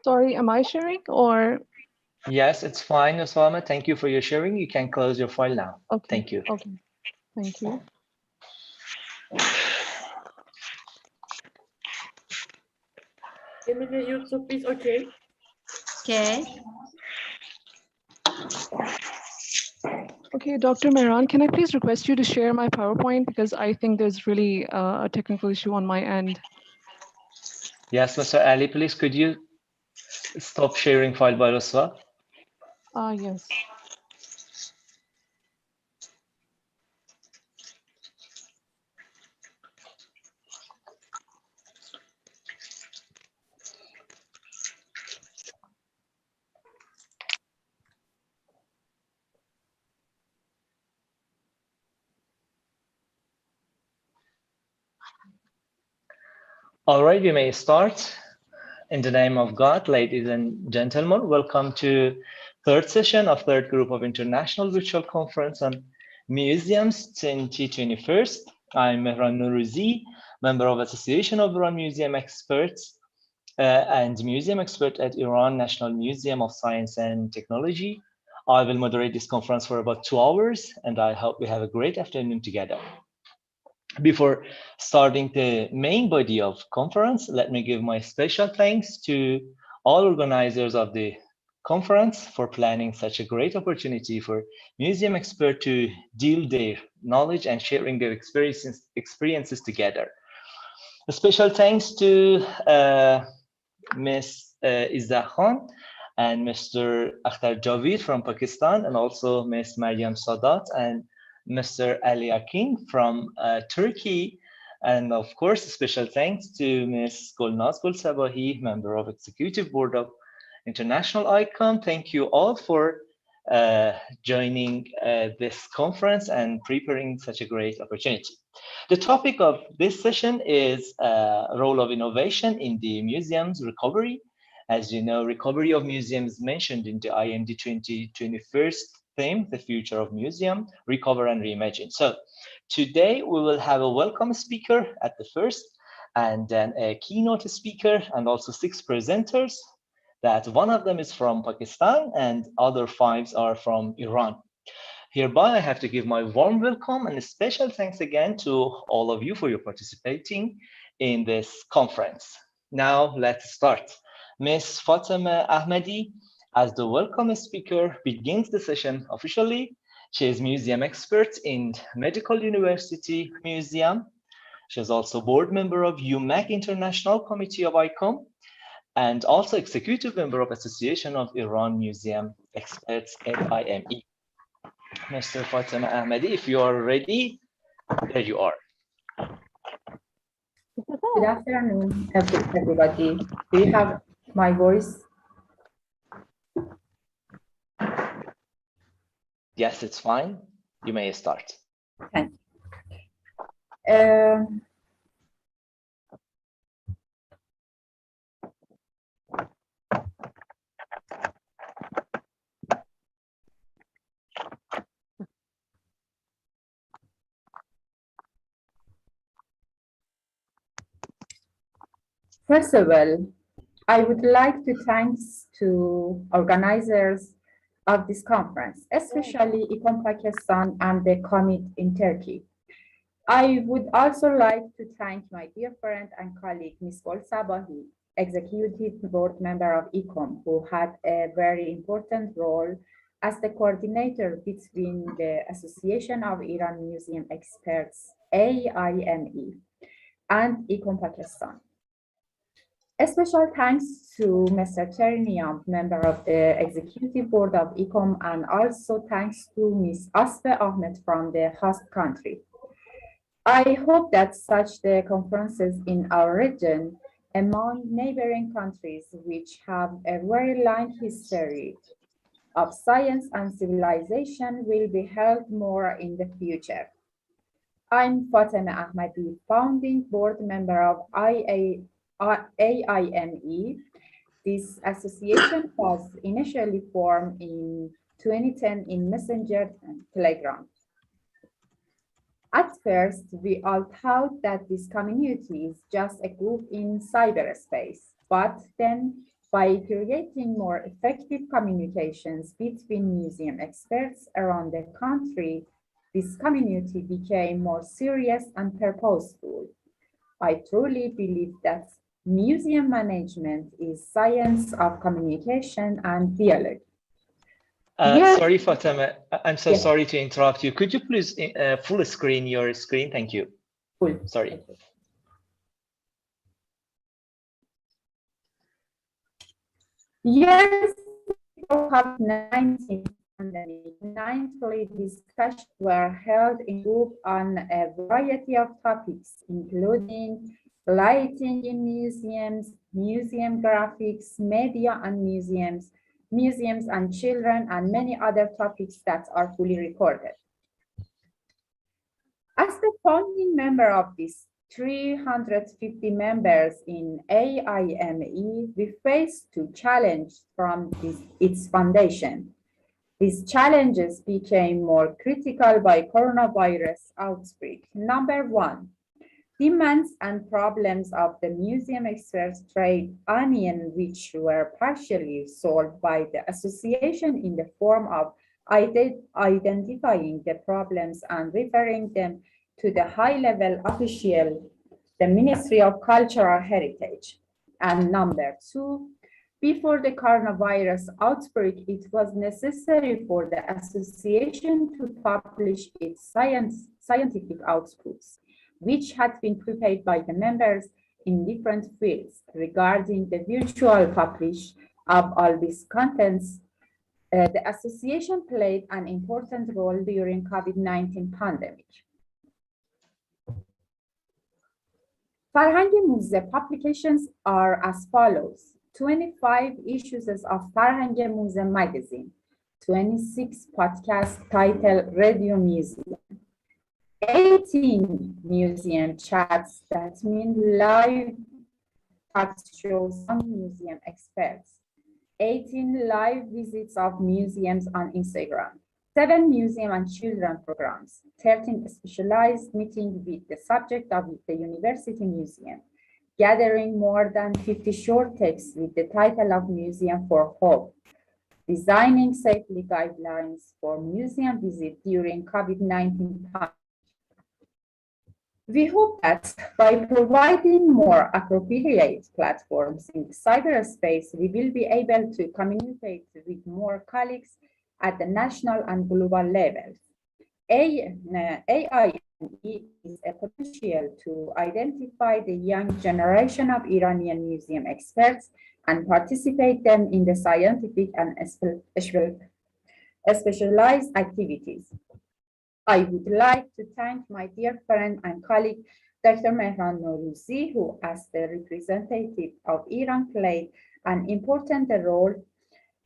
Sorry, am I sharing or? Yes, it's fine, Osama. Thank you for your sharing. You can close your file now. Okay. Thank you. Okay. Thank you. Emily, YouTube is okay. Okay. Okay, Dr. Mehran, can I please request you to share my PowerPoint because I think there's really a technical issue on my end. Yes, Mr. Ali, please could you stop sharing file by Roswa? Yes. All right, we may start. In the name of God, ladies and gentlemen, welcome to third session of third group of International Virtual Conference on Museums 2021. I'm Mehran Nourouzi, member of Association of Iran Museum Experts and Museum Expert at Iran National Museum of Science and Technology. I will moderate this conference for about 2 hours, and I hope we have a great afternoon together. Before starting the main body of conference, let me give my special thanks to all organizers of the conference for planning such a great opportunity for museum experts to deal their knowledge and sharing their experiences together. A special thanks to Ms. Izzah Khan and Mr. Akhtar Javid from Pakistan, and also Ms. Maryam Sadat and Mr. Ali Akin from Turkey. And of course, special thanks to Ms. Golnaz Golsabahi, member of Executive Board of International ICOM. Thank you all for joining this conference and preparing such a great opportunity. The topic of this session is role of innovation in the museum's recovery. As you know, recovery of museums mentioned in the IMD 2021 theme, the future of museum, recover and reimagine. So today we will have a welcome speaker at the first, and then a keynote speaker, and also 6 presenters. That one of them is from Pakistan and other 5 are from Iran. Hereby, I have to give my warm welcome and a special thanks again to all of you for your participating in this conference. Now let's start. Ms. Fatima Ahmadi, as the welcome speaker, begins the session officially. She is museum expert in Medical University Museum. She is also board member of ICOM-Pak International Committee of ICOM, and also executive member of Association of Iran Museum Experts at AIME. Mr. Fatima Ahmadi, if you are ready, there you are. Good afternoon, everybody. Do you have my voice? Yes, it's fine. You may start. Thank you. First of all, I would like to thank to organizers of this conference, especially ICOM-Pak and the committee in Turkey. I would also like to thank my dear friend and colleague, Ms. Golsabahi, Executive Board Member of ICOM, who had a very important role as the coordinator between the Association of Iran Museum Experts, AIME, and ICOM-Pak. A special thanks to Mr. Cherniam, member of the Executive Board of ICOM, and also thanks to Ms. Asfe Ahmed from the host country. I hope that such the conferences in our region among neighboring countries which have a very long history of science and civilization will be held more in the future. I'm Fatima Ahmadi, founding board member of AIME. This association was initially formed in 2010 in Messenger and Telegram. At first, we all thought that this community is just a group in cyberspace, but then By creating more effective communications between museum experts around the country, this community became more serious and purposeful. I truly believe that museum management is science of communication and dialogue. Yes. Sorry, Fatima, I'm so Yes. sorry to interrupt you. Could you please full screen your screen? Thank you. Cool. Sorry. Years before COVID-19 pandemic, 9 discussions were held in group on a variety of topics, including lighting in museums, museum graphics, media and museums, museums and children, and many other topics that are fully recorded. As the founding member of this 350 members in AIME, we faced two challenges from its foundation. These challenges became more critical by coronavirus outbreak. Number one, demands and problems of the museum experts trade union, which were partially solved by the association in the form of identifying the problems and referring them to the high-level official, the Ministry of Cultural Heritage. And number two, before the coronavirus outbreak, it was necessary for the association to publish its scientific outputs, which had been prepared by the members in different fields. Regarding the virtual publish of all these contents, the association played an important role during COVID-19 pandemic. Farhang Muze publications are as follows: 25 issues of Farhang Muze magazine, 26 podcasts titled Radio Museum, 18 museum chats, that mean live talk shows on museum experts, 18 live visits of museums on Instagram, 7 museum and children programs, 13 specialized meetings with the subject of the university museum, gathering more than 50 short texts with the title of Museum for Hope, designing safety guidelines for museum visit during COVID-19 pandemic. We hope that by providing more appropriate platforms in cyberspace, we will be able to communicate with more colleagues at the national and global levels. AIME is a potential to identify the young generation of Iranian museum experts and participate them in the scientific and specialized activities. I would like to thank my dear friend and colleague, Dr. Mehran Norouzi, who, as the representative of Iran, played an important role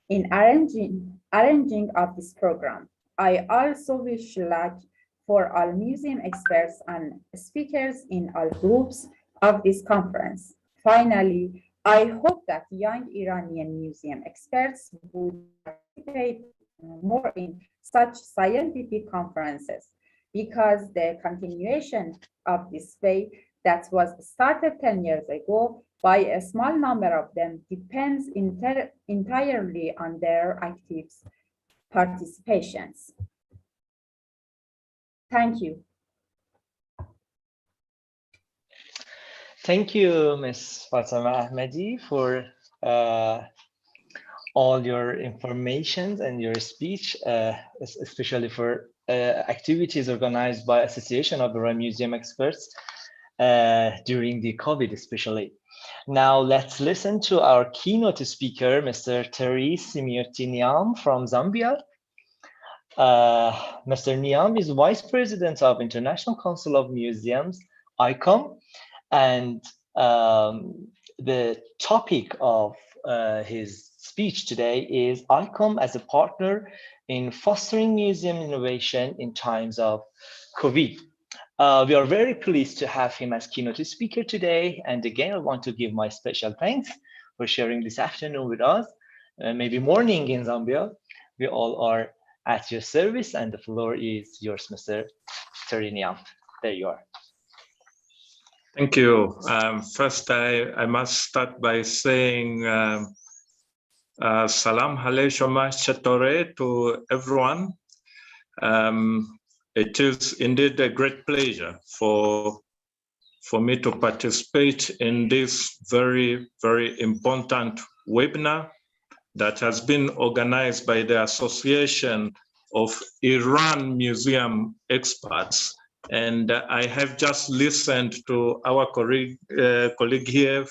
in arranging of this program. I also wish luck for all museum experts and speakers in all groups of this conference. Finally, I hope that young Iranian museum experts would participate more in such scientific conferences, because the continuation of this way that was started 10 years ago by a small number of them depends entirely on their active participations. Thank you. Thank you, Ms. Fatima Ahmadi, for all your information and your speech, especially for activities organized by Association of Iran Museum Experts during the COVID especially. Now let's listen to our keynote speaker, Mr. Therese Niam from Zambia. Mr. Niam is Vice President of International Council of Museums, ICOM, and the topic of his speech today is ICOM as a partner in fostering museum innovation in times of COVID. We are very pleased to have him as keynote speaker today. And again, I want to give my special thanks for sharing this afternoon with us, maybe morning in Zambia. We all are at your service, and the floor is yours, Mr. Teriniam. There you are. Thank you. First, I must start by saying Salam Haleshoma Chatore to everyone. It is indeed a great pleasure for me to participate in this very, very important webinar that has been organized by the Association of Iran Museum Experts. And I have just listened to our colleague here,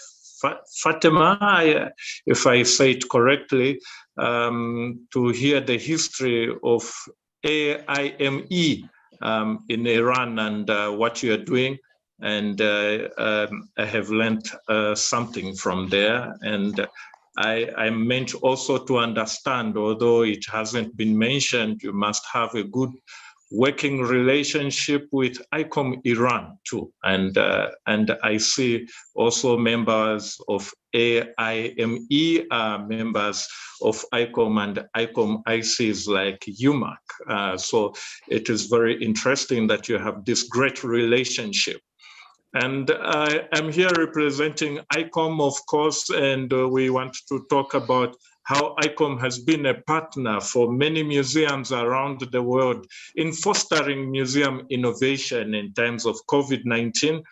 Fatima, if I say it correctly, to hear the history of AIME in Iran and what you are doing. And I have learned something from there. And I meant also to understand, although it hasn't been mentioned, you must have a good working relationship with ICOM Iran too. And I see also members of AIME are members of ICOM, and ICOM ICs like UMAC. So it is very interesting that you have this great relationship. And I am here representing ICOM, of course, and we want to talk about how ICOM has been a partner for many museums around the world in fostering museum innovation in times of COVID-19.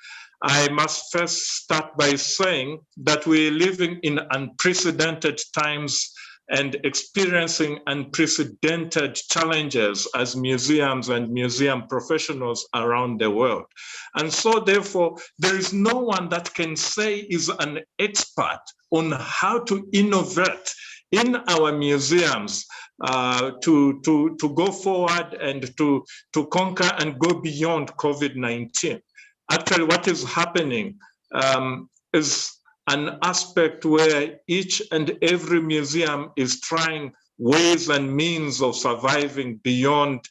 I must first start by saying that we're living in unprecedented times and experiencing unprecedented challenges as museums and museum professionals around the world. And so therefore, there is no one that can say is an expert on how to innovate in our museums to go forward and to conquer and go beyond COVID-19. Actually, what is happening is an aspect where each and every museum is trying ways and means of surviving beyond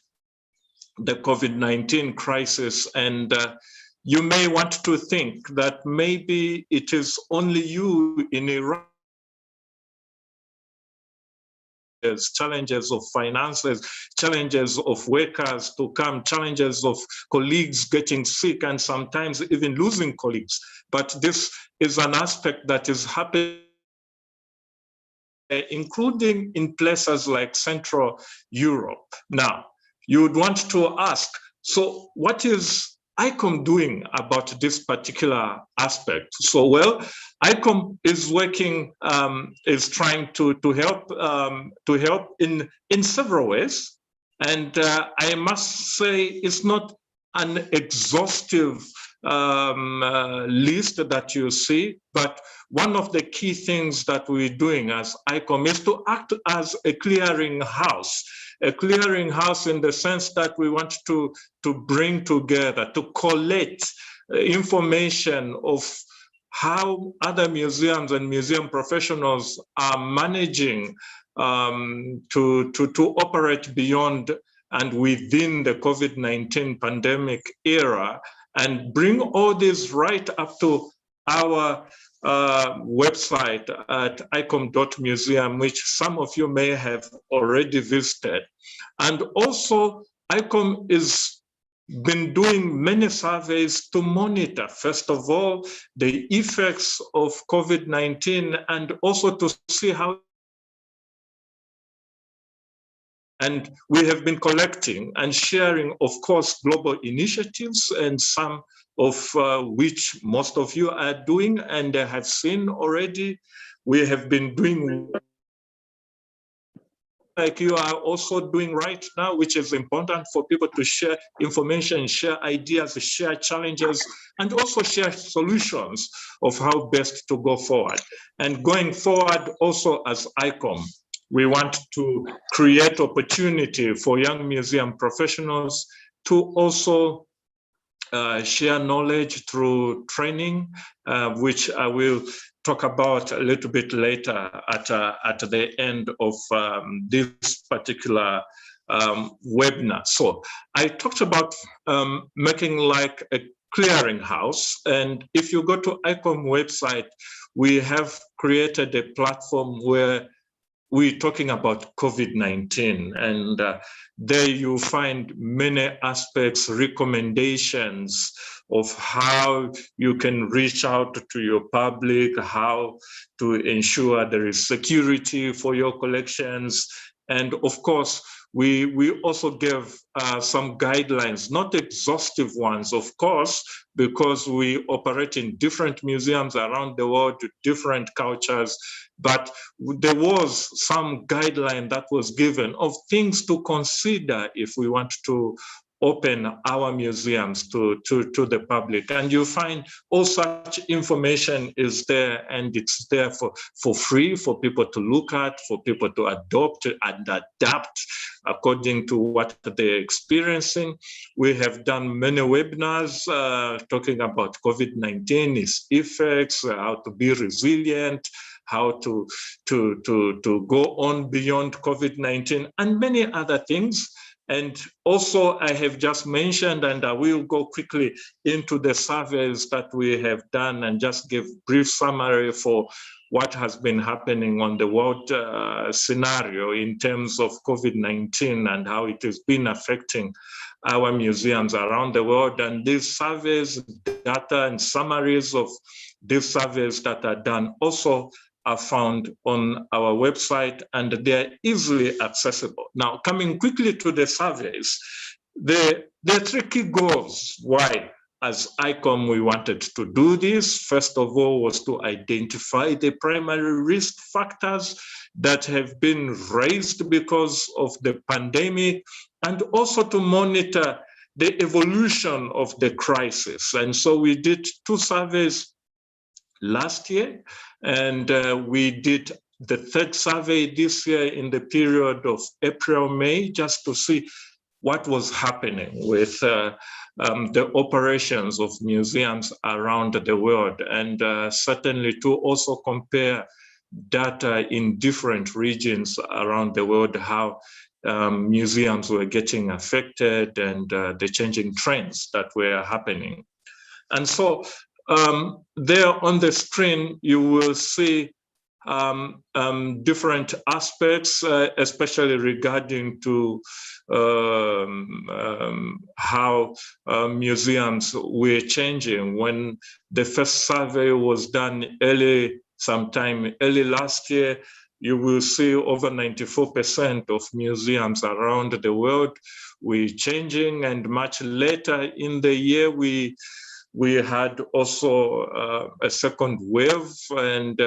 the COVID-19 crisis. And you may want to think that maybe it is only you in Iran. There's challenges of finances, challenges of workers to come, challenges of colleagues getting sick and sometimes even losing colleagues. But this is an aspect that is happening, including in places like Central Europe. Now, you would want to ask, so what is ICOM doing about this particular aspect? So, well, ICOM is working, is trying to help in several ways. And I must say it's not an exhaustive list that you see, but one of the key things that we're doing as ICOM is to act as a clearinghouse in the sense that we want to bring together, to collect information of how other museums and museum professionals are managing to operate beyond and within the COVID-19 pandemic era, and bring all this right up to our website at icom.museum, which some of you may have already visited. And also, ICOM is been doing many surveys to monitor, first of all, the effects of COVID-19 and also to see how. And we have been collecting and sharing, of course, global initiatives, and some of which most of you are doing and have seen already. We have been doing like you are also doing right now, which is important for people to share information, share ideas, share challenges, and also share solutions of how best to go forward. And going forward also as ICOM, we want to create opportunity for young museum professionals to also share knowledge through training, which I will talk about a little bit later at the end of this particular webinar. So I talked about making like a clearinghouse, and if you go to ICOM website, we have created a platform where we're talking about COVID-19, and there you find many aspects, recommendations of how you can reach out to your public, how to ensure there is security for your collections. And of course, we also gave some guidelines, not exhaustive ones, of course, because we operate in different museums around the world, different cultures, but there was some guideline that was given of things to consider if we want to open our museums to the public. And you find all such information is there, and it's there for free for people to look at, for people to adopt and adapt according to what they're experiencing. We have done many webinars talking about COVID-19, its effects, how to be resilient, how to go on beyond COVID-19, and many other things. And also, I have just mentioned, and I will go quickly into the surveys that we have done and just give brief summary for what has been happening on the world scenario in terms of COVID-19 and how it has been affecting our museums around the world. And these surveys, data and summaries of these surveys that are done also are found on our website, and they're easily accessible. Now, coming quickly to the surveys, the three key goals why, as ICOM, we wanted to do this, first of all, was to identify the primary risk factors that have been raised because of the pandemic, and also to monitor the evolution of the crisis. And so we did 2 surveys last year, and we did the 3rd survey this year in the period of April-May, just to see what was happening with the operations of museums around the world, and certainly to also compare data in different regions around the world, how museums were getting affected and the changing trends that were happening. And so there on the screen, you will see different aspects, especially regarding to how museums were changing. When the first survey was done sometime early last year, you will see over 94% of museums around the world were changing, and much later in the year, we had also a second wave, and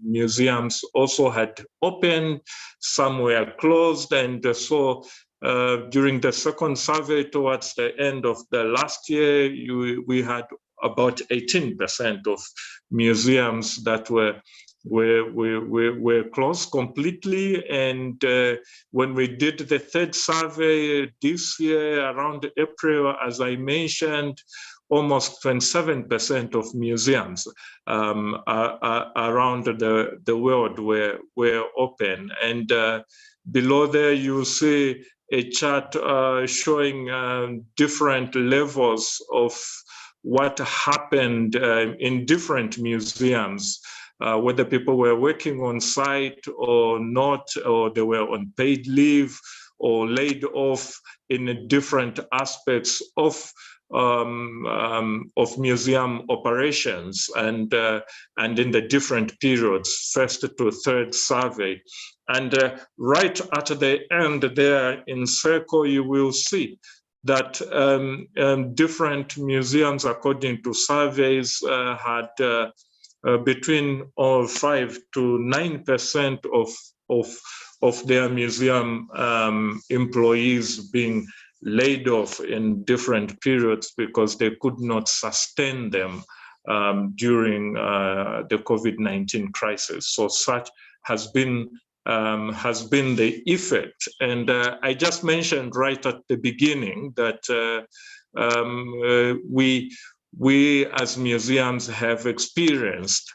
museums also had opened, some were closed. And so during the second survey towards the end of the last year, we had about 18% of museums that were closed completely. And when we did the 3rd survey this year around April, as I mentioned, almost 27% of museums around the world were open. And below there, you see a chart showing different levels of what happened in different museums, whether people were working on site or not, or they were on paid leave or laid off in different aspects of museum operations, and in the different periods, 1st to 3rd survey. And right at the end there in circle, you will see that different museums, according to surveys, had between 5 to 9% of their museum employees being laid off in different periods because they could not sustain them during the COVID-19 crisis. So such has been the effect. And I just mentioned right at the beginning that we as museums have experienced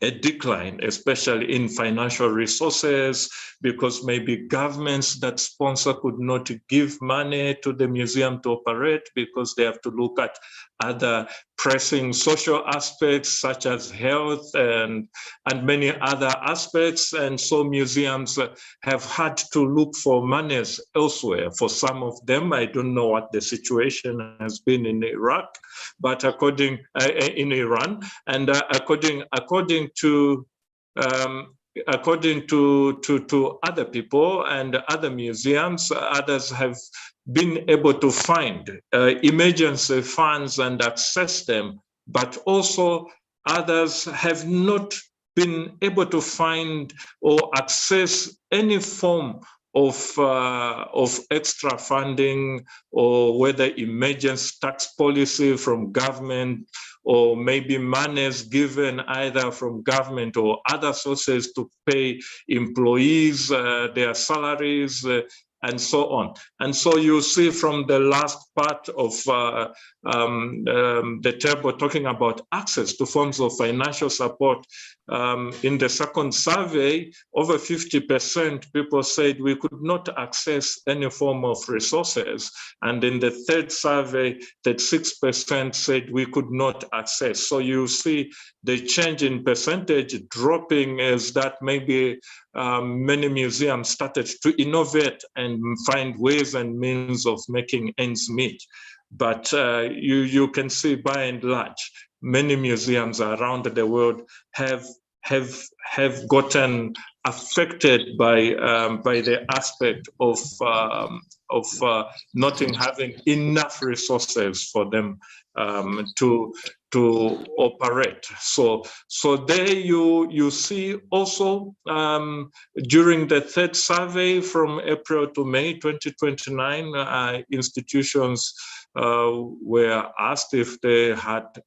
a decline, especially in financial resources, because maybe governments that sponsor could not give money to the museum to operate because they have to look at other pressing social aspects such as health and many other aspects. And so museums have had to look for monies elsewhere. For some of them, I don't know what the situation has been in Iraq, but in Iran, and according to other people and other museums, others have been able to find emergency funds and access them, but also others have not been able to find or access any form of extra funding, or whether emergency tax policy from government, or maybe monies given either from government or other sources to pay employees their salaries, and so on. And so you see from the last part of the table talking about access to forms of financial support, in the second survey, over 50% people said we could not access any form of resources. And in the third survey, that 6% said we could not access. So you see the change in percentage dropping is that maybe many museums started to innovate and find ways and means of making ends meet. But you can see by and large, many museums around the world have gotten affected by the aspect of not having enough resources for them to operate. So there you see also during the third survey from April to May 2029, institutions were asked if they had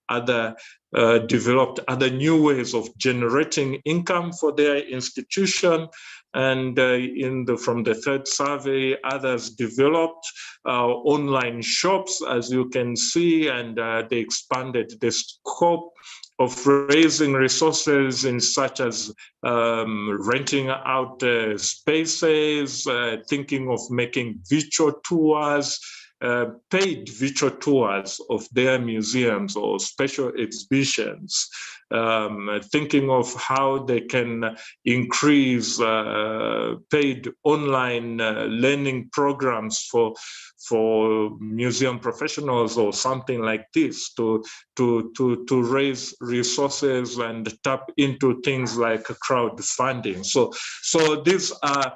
developed other new ways of generating income for their institution. And from the third survey, others developed online shops, as you can see, and they expanded the scope of raising resources in such as renting out spaces, thinking of making virtual tours, paid virtual tours of their museums or special exhibitions, thinking of how they can increase paid online learning programs for museum professionals or something like this to raise resources and tap into things like crowdfunding. So these are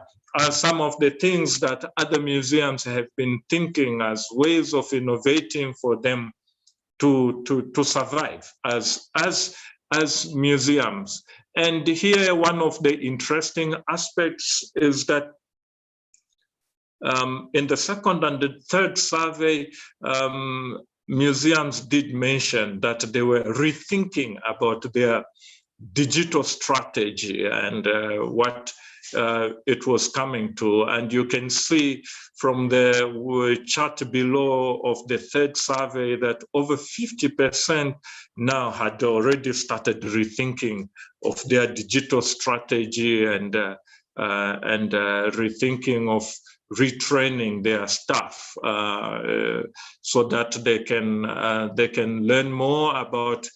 some of the things that other museums have been thinking as ways of innovating for them to survive as museums. And here, one of the interesting aspects is that in the second and the third survey, museums did mention that they were rethinking about their digital strategy and what it was coming to. And you can see from the chart below of the third survey that over 50% now had already started rethinking of their digital strategy and rethinking of retraining their staff so that they can learn more about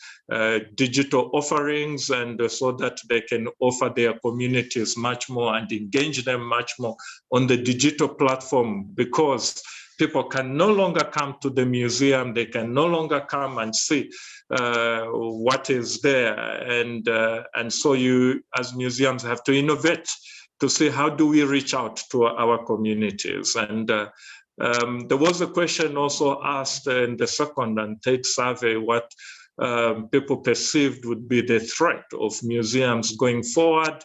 digital offerings, and so that they can offer their communities much more and engage them much more on the digital platform, because people can no longer come to the museum, they can no longer come and see what is there, and so you as museums have to innovate to see how do we reach out to our communities. And there was a question also asked in the second and third survey, what people perceived would be the threat of museums going forward.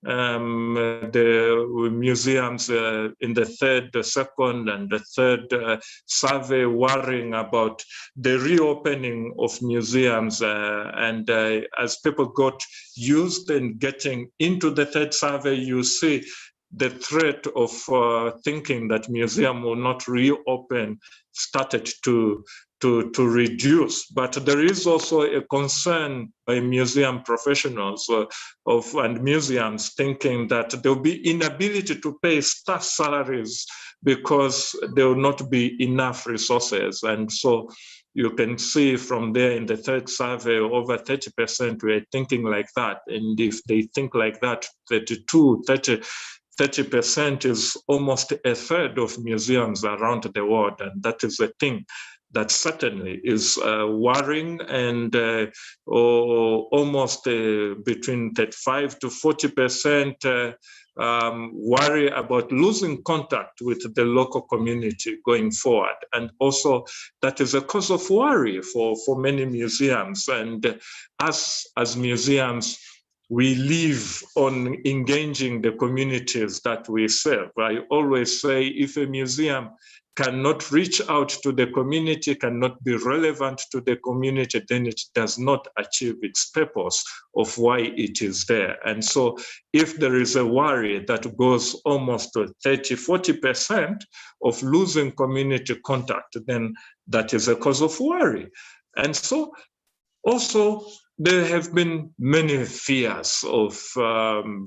The museums in the second and the third survey worrying about the reopening of museums, and as people got used in getting into the third survey, you see the threat of thinking that museum will not reopen started to reduce. But there is also a concern by museum professionals and museums thinking that there will be inability to pay staff salaries because there will not be enough resources. And so you can see from there in the third survey, over 30% were thinking like that. And if they think like that, 30% is almost a third of museums around the world. And that is a thing that certainly is worrying, and almost between 35 to 40% worry about losing contact with the local community going forward. And also that is a cause of worry for many museums. And us as museums, we live on engaging the communities that we serve. I always say, if a museum cannot reach out to the community, cannot be relevant to the community, then it does not achieve its purpose of why it is there. And so if there is a worry that goes almost to 30–40% of losing community contact, then that is a cause of worry. And so also, there have been many fears of from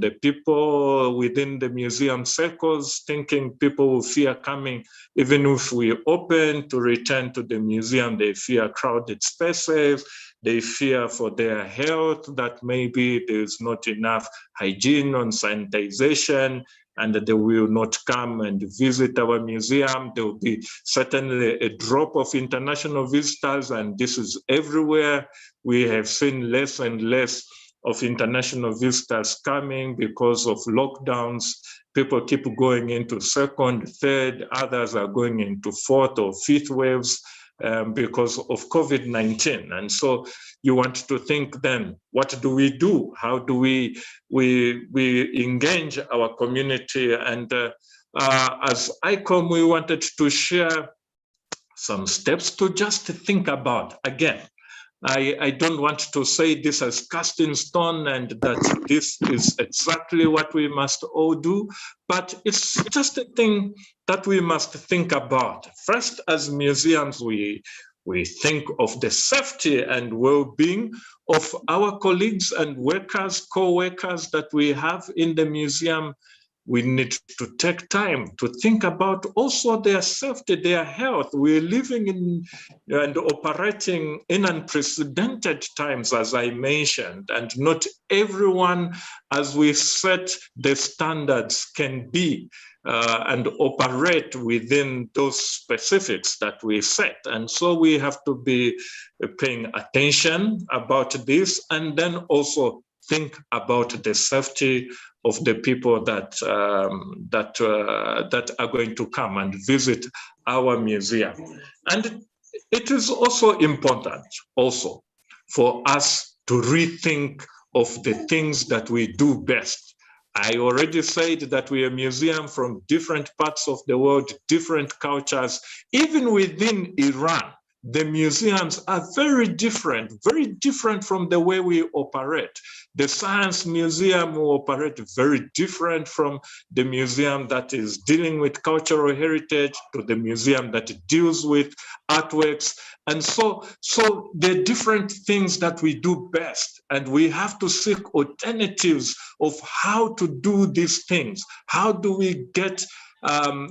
the people within the museum circles, thinking people will fear coming, even if we open to return to the museum. They fear crowded spaces. They fear for their health, that maybe there's not enough hygiene and sanitization, and that they will not come and visit our museum. There will be certainly a drop of international visitors, and this is everywhere. We have seen less and less of international visitors coming because of lockdowns. People keep going into second, third, others are going into fourth or fifth waves because of COVID-19. And so you want to think then, what do we do? How do we engage our community? And as ICOM, we wanted to share some steps to just think about. Again, I don't want to say this as cast in stone and that this is exactly what we must all do, but it's just a thing that we must think about. First, as museums, we think of the safety and well-being of our colleagues and workers, co-workers that we have in the museum. We need to take time to think about also their safety, their health. We're living in and operating in unprecedented times, as I mentioned, and not everyone, as we set the standards, can be and operate within those specifics that we set. And so we have to be paying attention about this, and then also think about the safety of the people that are going to come and visit our museum. And it is also important also for us to rethink of the things that we do best. I already said that we are a museum from different parts of the world, different cultures. Even within Iran, the museums are very different from the way we operate. The Science Museum will operate very different from the museum that is dealing with cultural heritage to the museum that deals with artworks. And so the different things that we do best, and we have to seek alternatives of how to do these things. How do we get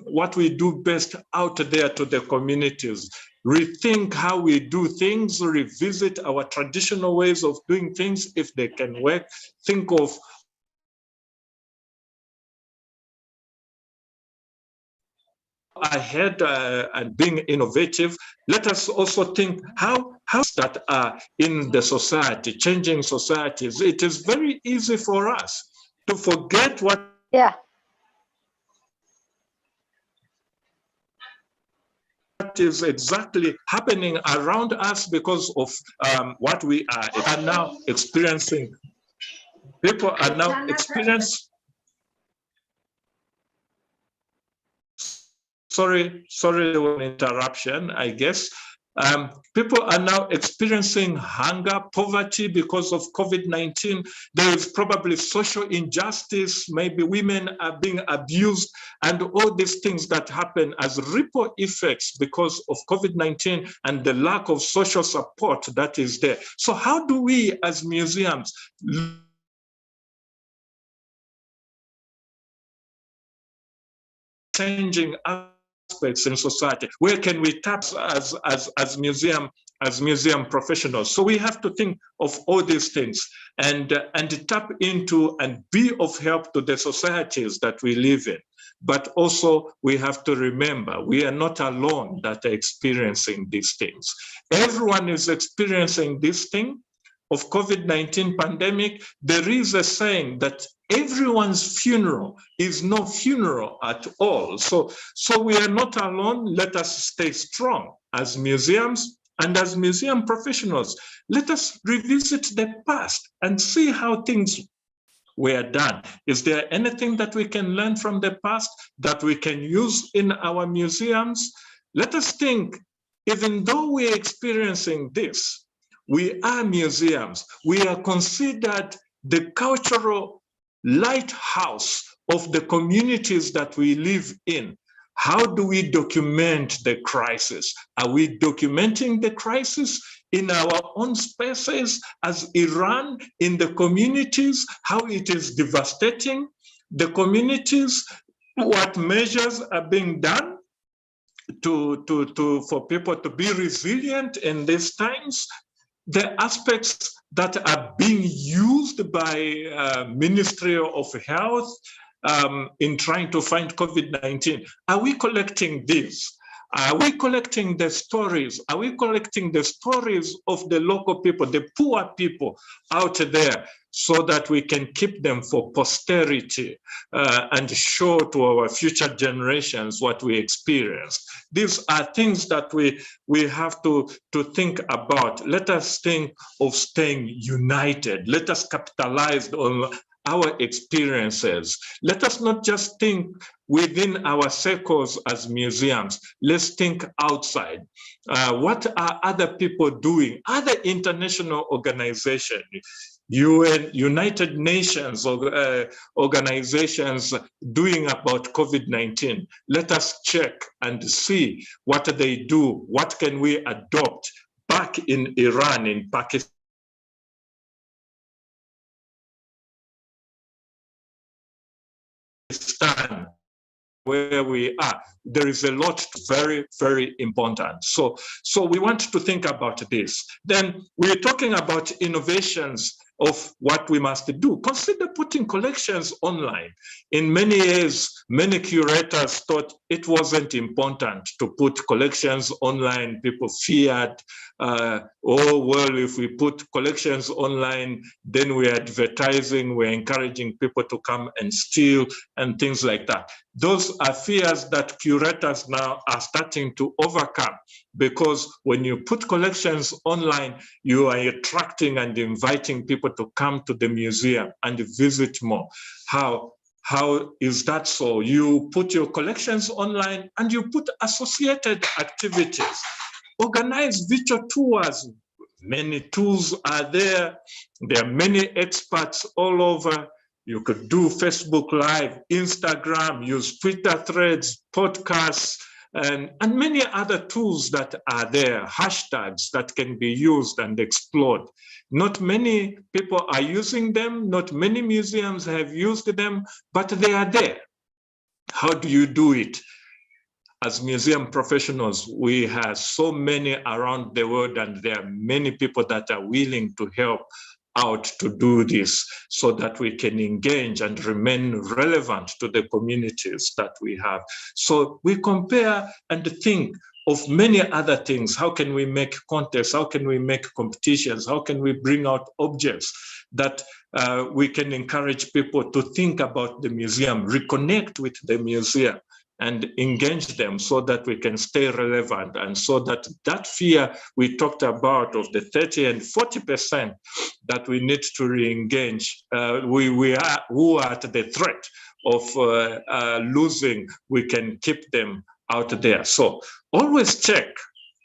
what we do best out there to the communities? Rethink how we do things, revisit our traditional ways of doing things if they can work. Think of ahead and being innovative. Let us also think how that are in the society, changing societies. It is very easy for us to forget what is exactly happening around us because of what we are now experiencing. People are now experiencing. Sorry, one interruption, I guess. People are now experiencing hunger, poverty because of COVID-19. There is probably social injustice. Maybe women are being abused, and all these things that happen as ripple effects because of COVID-19 and the lack of social support that is there. So how do we as museums changing aspects in society? Where can we tap as museum professionals? So we have to think of all these things and tap into and be of help to the societies that we live in. But also we have to remember we are not alone that are experiencing these things. Everyone is experiencing this thing of COVID-19 pandemic. There is a saying that everyone's funeral is no funeral at all. So we are not alone. Let us stay strong as museums and as museum professionals. Let us revisit the past and see how things were done. Is there anything that we can learn from the past that we can use in our museums? Let us think, even though we are experiencing this, we are museums. We are considered the cultural lighthouse of the communities that we live in. How do we document the crisis? Are we documenting the crisis in our own spaces as Iran, in the communities, how it is devastating the communities, what measures are being done for people to be resilient in these times, the aspects that are being used by Ministry of Health in trying to find COVID-19. Are we collecting these? Are we collecting the stories? Are we collecting the stories of the local people, the poor people out there, so that we can keep them for posterity and show to our future generations what we experienced? These are things that we have to think about. Let us think of staying united. Let us capitalize on our experiences. Let us not just think within our circles as museums. Let's think outside. What are other people doing? Other international organizations, UN, United Nations organizations doing about COVID-19. Let us check and see what they do. What can we adopt back in Iran, in Pakistan, where we are? There is a lot very, very important. So we want to think about this. Then we're talking about innovations of what we must do. Consider putting collections online. In many years, many curators thought it wasn't important to put collections online. People feared, oh, well, if we put collections online, then we're advertising, we're encouraging people to come and steal and things like that. Those are fears that curators now are starting to overcome, because when you put collections online, you are attracting and inviting people to come to the museum and visit more. How is that so? You put your collections online and you put associated activities. Organize virtual tours. Many tools are there. There are many experts all over. You could do Facebook Live, Instagram, use Twitter threads, podcasts, and many other tools that are there, hashtags that can be used and explored. Not many people are using them, not many museums have used them, but they are there. How do you do it? As museum professionals, we have so many around the world, and there are many people that are willing to help out to do this, so that we can engage and remain relevant to the communities that we have. So we compare and think of many other things. How can we make contests? How can we make competitions? How can we bring out objects that we can encourage people to think about the museum, reconnect with the museum, and engage them so that we can stay relevant, and so that that fear we talked about of the 30 and 40% that we need to re-engage, who are at the threat of losing, we can keep them out there. So always check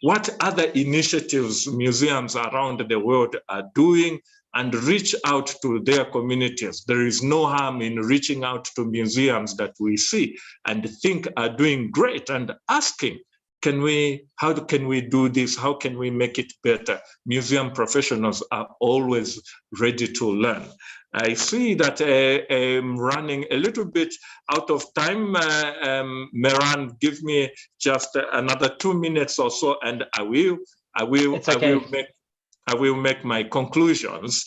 what other initiatives museums around the world are doing, and reach out to their communities. There is no harm in reaching out to museums that we see and think are doing great, and asking, can we do this? How can we make it better? Museum professionals are always ready to learn. I see that I'm running a little bit out of time. Meran, give me just another 2 minutes or so, and I will make my conclusions.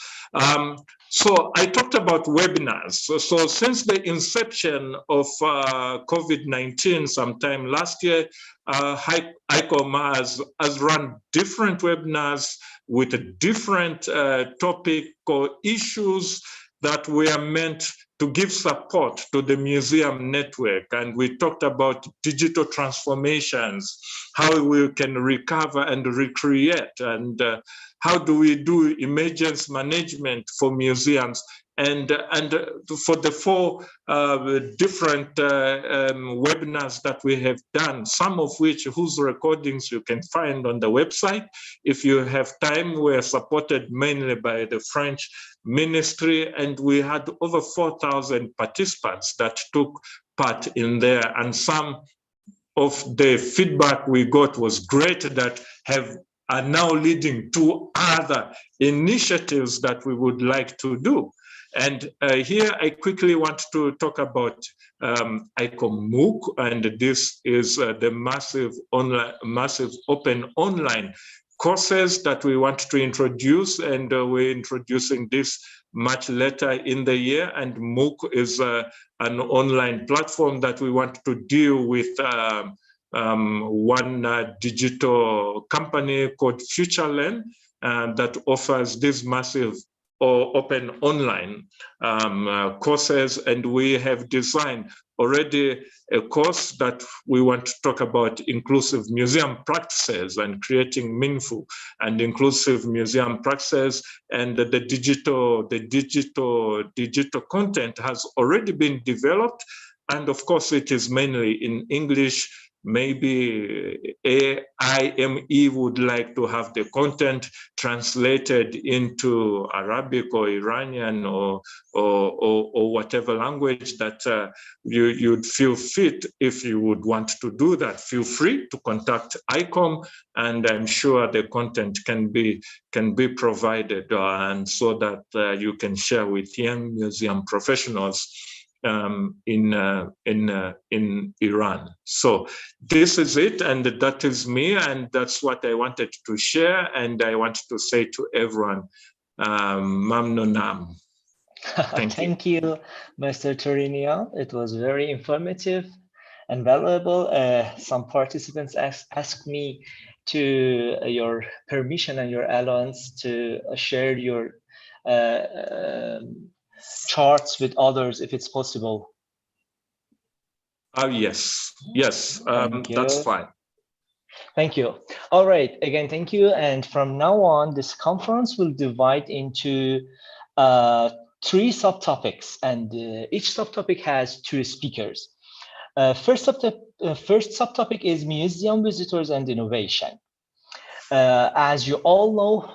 So I talked about webinars. So since the inception of COVID-19 sometime last year, ICOM has run different webinars with different topic or issues that were meant to give support to the museum network. And we talked about digital transformations, how we can recover and recreate, and how do we do emergency management for museums, and for the 4 different webinars that we have done, some of whose recordings you can find on the website. If you have time, we're supported mainly by the French ministry, and we had over 4,000 participants that took part in there, and some of the feedback we got was great, that are now leading to other initiatives that we would like to do. And here I quickly want to talk about ICOM-MOOC, and this is the massive open online courses that we want to introduce, and we're introducing this much later in the year. And MOOC is an online platform that we want to deal with one digital company called FutureLearn that offers this massive or open online courses. And we have designed already a course that we want to talk about inclusive museum practices and creating meaningful and inclusive museum practices. And the digital content has already been developed. And of course, it is mainly in English. Maybe AIME would like to have the content translated into Arabic or Iranian or whatever language that you'd feel fit. If you would want to do that, feel free to contact ICOM, and I'm sure the content can be provided, and so that you can share with young museum professionals in Iran. So this is it, and that is me, and that's what I wanted to share. And I want to say to everyone, Mamnunam. Thank you, Mr. Torinian. It was very informative and valuable. Some participants asked me to your permission and your allowance to share your charts with others, if it's possible. Yes, that's fine. Thank you. All right, again, thank you. And from now on, this conference will divide into 3 subtopics, and each subtopic has 2 speakers. First subtopic is museum visitors and innovation. As you all know,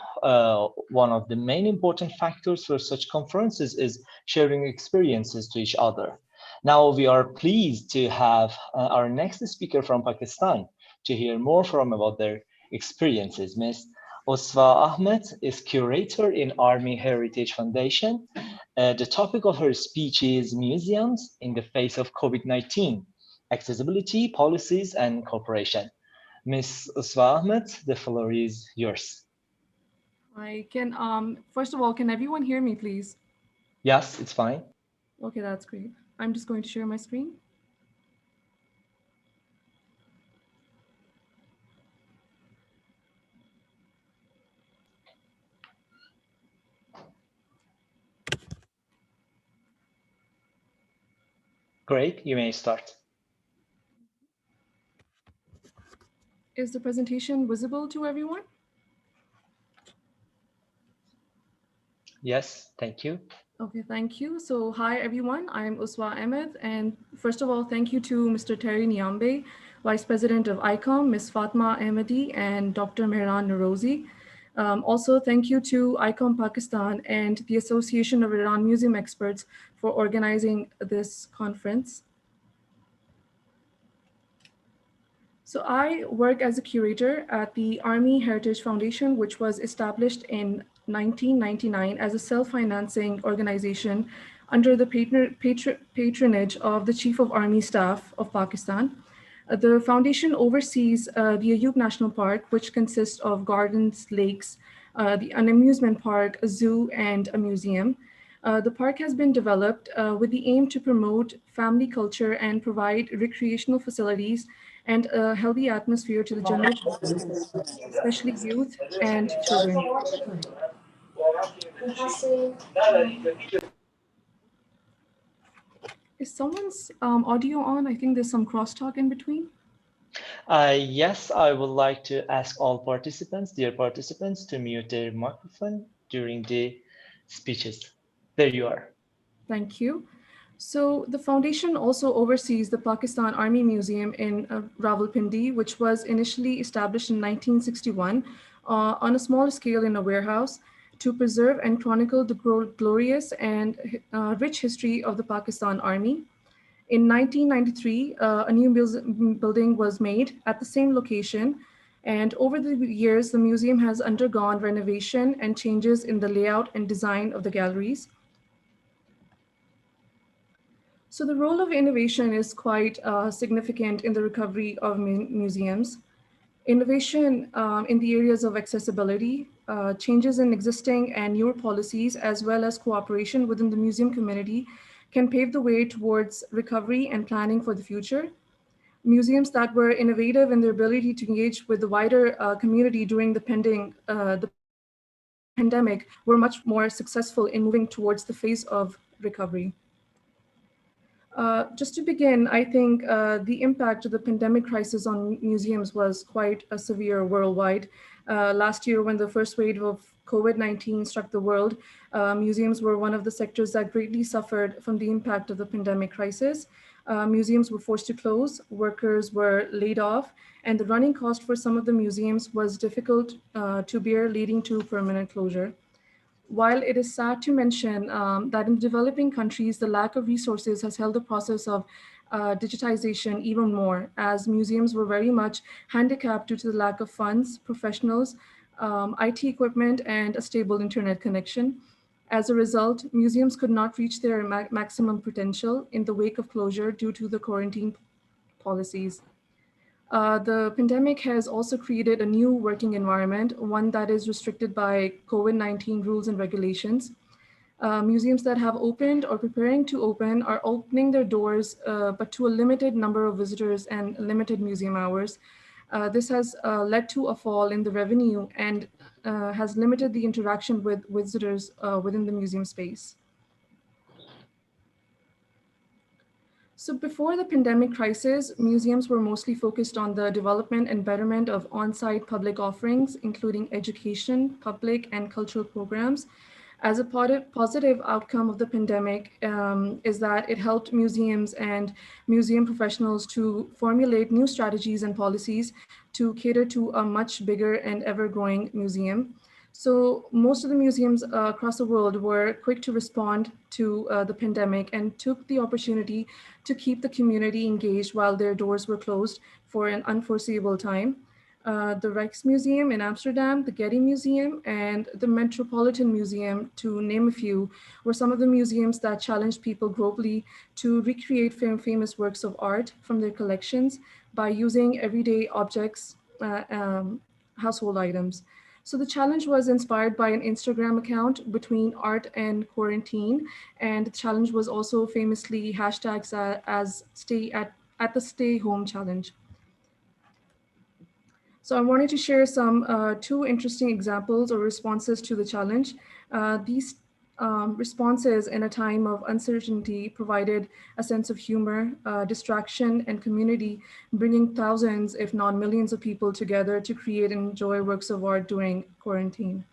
one of the main important factors for such conferences is sharing experiences to each other. Now we are pleased to have our next speaker from Pakistan to hear more from about their experiences. Ms. Oswa Ahmed is curator in AIME Heritage Foundation. The topic of her speech is museums in the face of COVID-19, accessibility, policies, and cooperation. Ms. Oswa Ahmed, the floor is yours. I can, first of all, can everyone hear me, please? Yes, it's fine. Okay, that's great. I'm just going to share my screen. Great, you may start. Is the presentation visible to everyone? Yes, thank you. Okay, thank you. So hi, everyone. I'm Uswa Ahmed. And first of all, thank you to Mr. Terry Niambe, Vice President of ICOM, Ms. Fatma Ahmadi, and Dr. Mehran Narozi. Also, thank you to ICOM Pakistan and the Association of Iran Museum Experts for organizing this conference. So I work as a curator at the Army Heritage Foundation, which was established in 1999 as a self-financing organization under the patronage of the Chief of Army Staff of Pakistan. The foundation oversees the Ayub National Park, which consists of gardens, lakes, an amusement park, a zoo, and a museum. The park has been developed with the aim to promote family culture and provide recreational facilities and a healthy atmosphere to the general public, especially youth and children. Is someone's audio on? I think there's some crosstalk in between. Yes, I would like to ask all participants, dear participants, to mute their microphone during the speeches. There you are. Thank you. So the foundation also oversees the Pakistan Army Museum in Rawalpindi, which was initially established in 1961 on a small scale in a warehouse to preserve and chronicle the glorious and rich history of the Pakistan Army. In 1993, a new building was made at the same location, and over the years, the museum has undergone renovation and changes in the layout and design of the galleries. So the role of innovation is quite significant in the recovery of museums. Innovation in the areas of accessibility, changes in existing and newer policies, as well as cooperation within the museum community can pave the way towards recovery and planning for the future. Museums that were innovative in their ability to engage with the wider community during the pandemic were much more successful in moving towards the phase of recovery. Just to begin, I think the impact of the pandemic crisis on museums was quite severe worldwide. Last year, when the first wave of COVID-19 struck the world, museums were one of the sectors that greatly suffered from the impact of the pandemic crisis. Museums were forced to close, workers were laid off, and the running cost for some of the museums was difficult to bear, leading to permanent closure. While it is sad to mention that in developing countries, the lack of resources has held the process of digitization even more, as museums were very much handicapped due to the lack of funds, professionals, IT equipment, and a stable internet connection. As a result, museums could not reach their maximum potential in the wake of closure due to the quarantine policies. The pandemic has also created a new working environment, one that is restricted by COVID-19 rules and regulations. Museums that have opened or preparing to open are opening their doors, but to a limited number of visitors and limited museum hours. This has led to a fall in the revenue and has limited the interaction with visitors within the museum space. So before the pandemic crisis, museums were mostly focused on the development and betterment of on-site public offerings, including education, public and cultural programs. As a positive outcome of the pandemic is that it helped museums and museum professionals to formulate new strategies and policies to cater to a much bigger and ever-growing museum. So most of the museums across the world were quick to respond to the pandemic and took the opportunity to keep the community engaged while their doors were closed for an unforeseeable time. The Rijksmuseum in Amsterdam, the Getty Museum, and the Metropolitan Museum, to name a few, were some of the museums that challenged people globally to recreate famous works of art from their collections by using everyday objects, household items. So the challenge was inspired by an Instagram account between art and quarantine, and the challenge was also famously hashtags as at the stay home challenge. So I wanted to share some two interesting examples or responses to the challenge. These responses in a time of uncertainty provided a sense of humor, distraction, and community, bringing thousands, if not millions of people together to create and enjoy works of art during quarantine.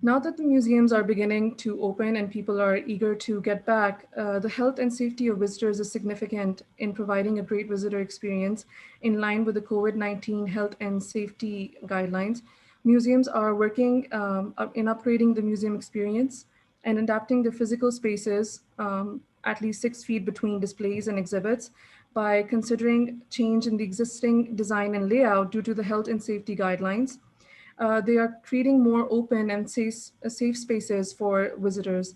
Now that the museums are beginning to open and people are eager to get back, the health and safety of visitors is significant in providing a great visitor experience in line with the COVID-19 health and safety guidelines. Museums are working in upgrading the museum experience and adapting the physical spaces at least 6 feet between displays and exhibits by considering change in the existing design and layout due to the health and safety guidelines. They are creating more open and safe spaces for visitors.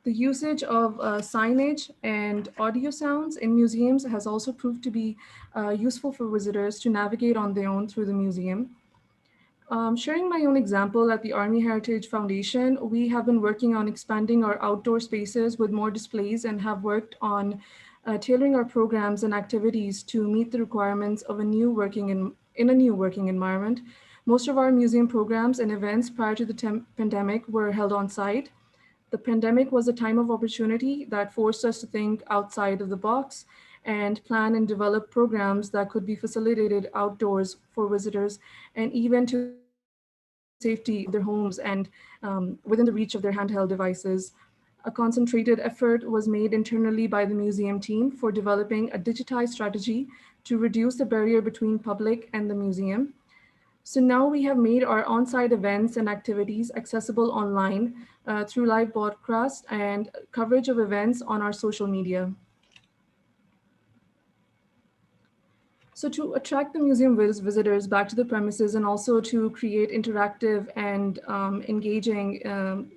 The usage of signage and audio sounds in museums has also proved to be useful for visitors to navigate on their own through the museum. Sharing my own example at the Army Heritage Foundation, we have been working on expanding our outdoor spaces with more displays and have worked on tailoring our programs and activities to meet the requirements of a new in a new working environment. Most of our museum programs and events prior to the pandemic were held on site. The pandemic was a time of opportunity that forced us to think outside of the box and plan and develop programs that could be facilitated outdoors for visitors and even to the safety of their homes and within the reach of their handheld devices. A concentrated effort was made internally by the museum team for developing a digitized strategy to reduce the barrier between public and the museum. So now we have made our on-site events and activities accessible online through live broadcast and coverage of events on our social media. So to attract the museum visitors back to the premises and also to create interactive and engaging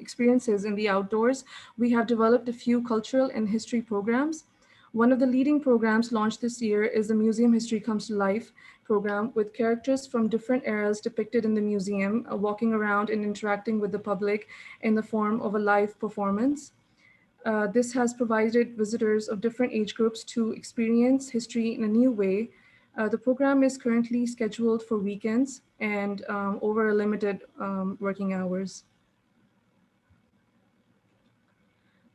experiences in the outdoors, we have developed a few cultural and history programs. One of the leading programs launched this year is the Museum History Comes to Life program, with characters from different eras depicted in the museum, walking around and interacting with the public in the form of a live performance. This has provided visitors of different age groups to experience history in a new way. The program is currently scheduled for weekends and over a limited working hours.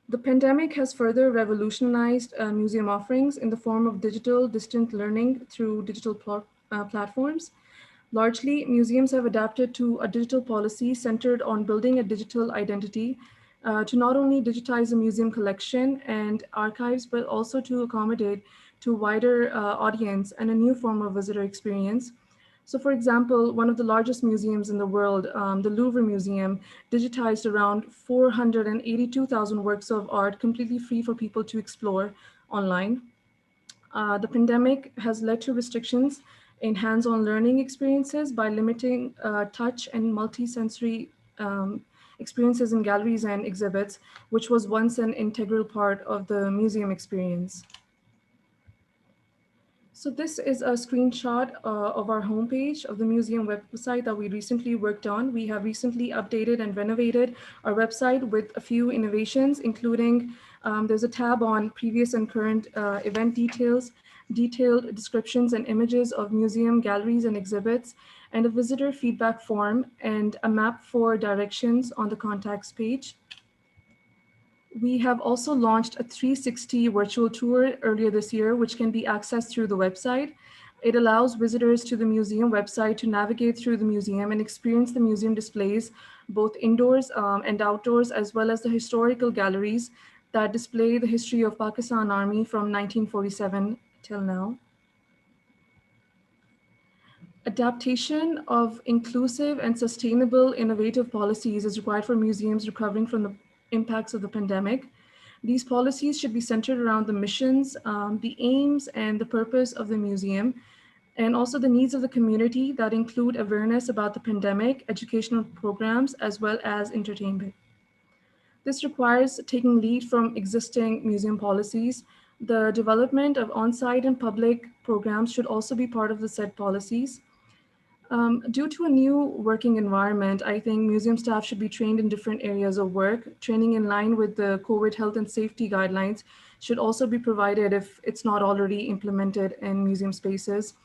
The pandemic has further revolutionized museum offerings in the form of digital distant learning through digital platforms. Largely, museums have adapted to a digital policy centered on building a digital identity to not only digitize the museum collection and archives, but also to accommodate to a wider audience and a new form of visitor experience. So for example, one of the largest museums in the world, the Louvre Museum, digitized around 482,000 works of art completely free for people to explore online. The pandemic has led to restrictions in hands-on learning experiences by limiting touch and multi-sensory experiences in galleries and exhibits, which was once an integral part of the museum experience. So this is a screenshot of our homepage of the museum website that we recently worked on. We have recently updated and renovated our website with a few innovations, including there's a tab on previous and current event details, detailed descriptions and images of museum galleries and exhibits, and a visitor feedback form and a map for directions on the contacts page. We have also launched a 360 virtual tour earlier this year, which can be accessed through the website. It allows visitors to the museum website to navigate through the museum and experience the museum displays, both indoors and outdoors, as well as the historical galleries that display the history of Pakistan Army from 1947 till now. Adaptation of inclusive and sustainable innovative policies is required for museums recovering from the impacts of the pandemic. These policies should be centered around the missions, the aims, and the purpose of the museum, and also the needs of the community that include awareness about the pandemic, educational programs, as well as entertainment. This requires taking lead from existing museum policies. The development of on-site and public programs should also be part of the said policies. Due to a new working environment, I think museum staff should be trained in different areas of work. Training in line with the COVID health and safety guidelines should also be provided if it's not already implemented in museum spaces,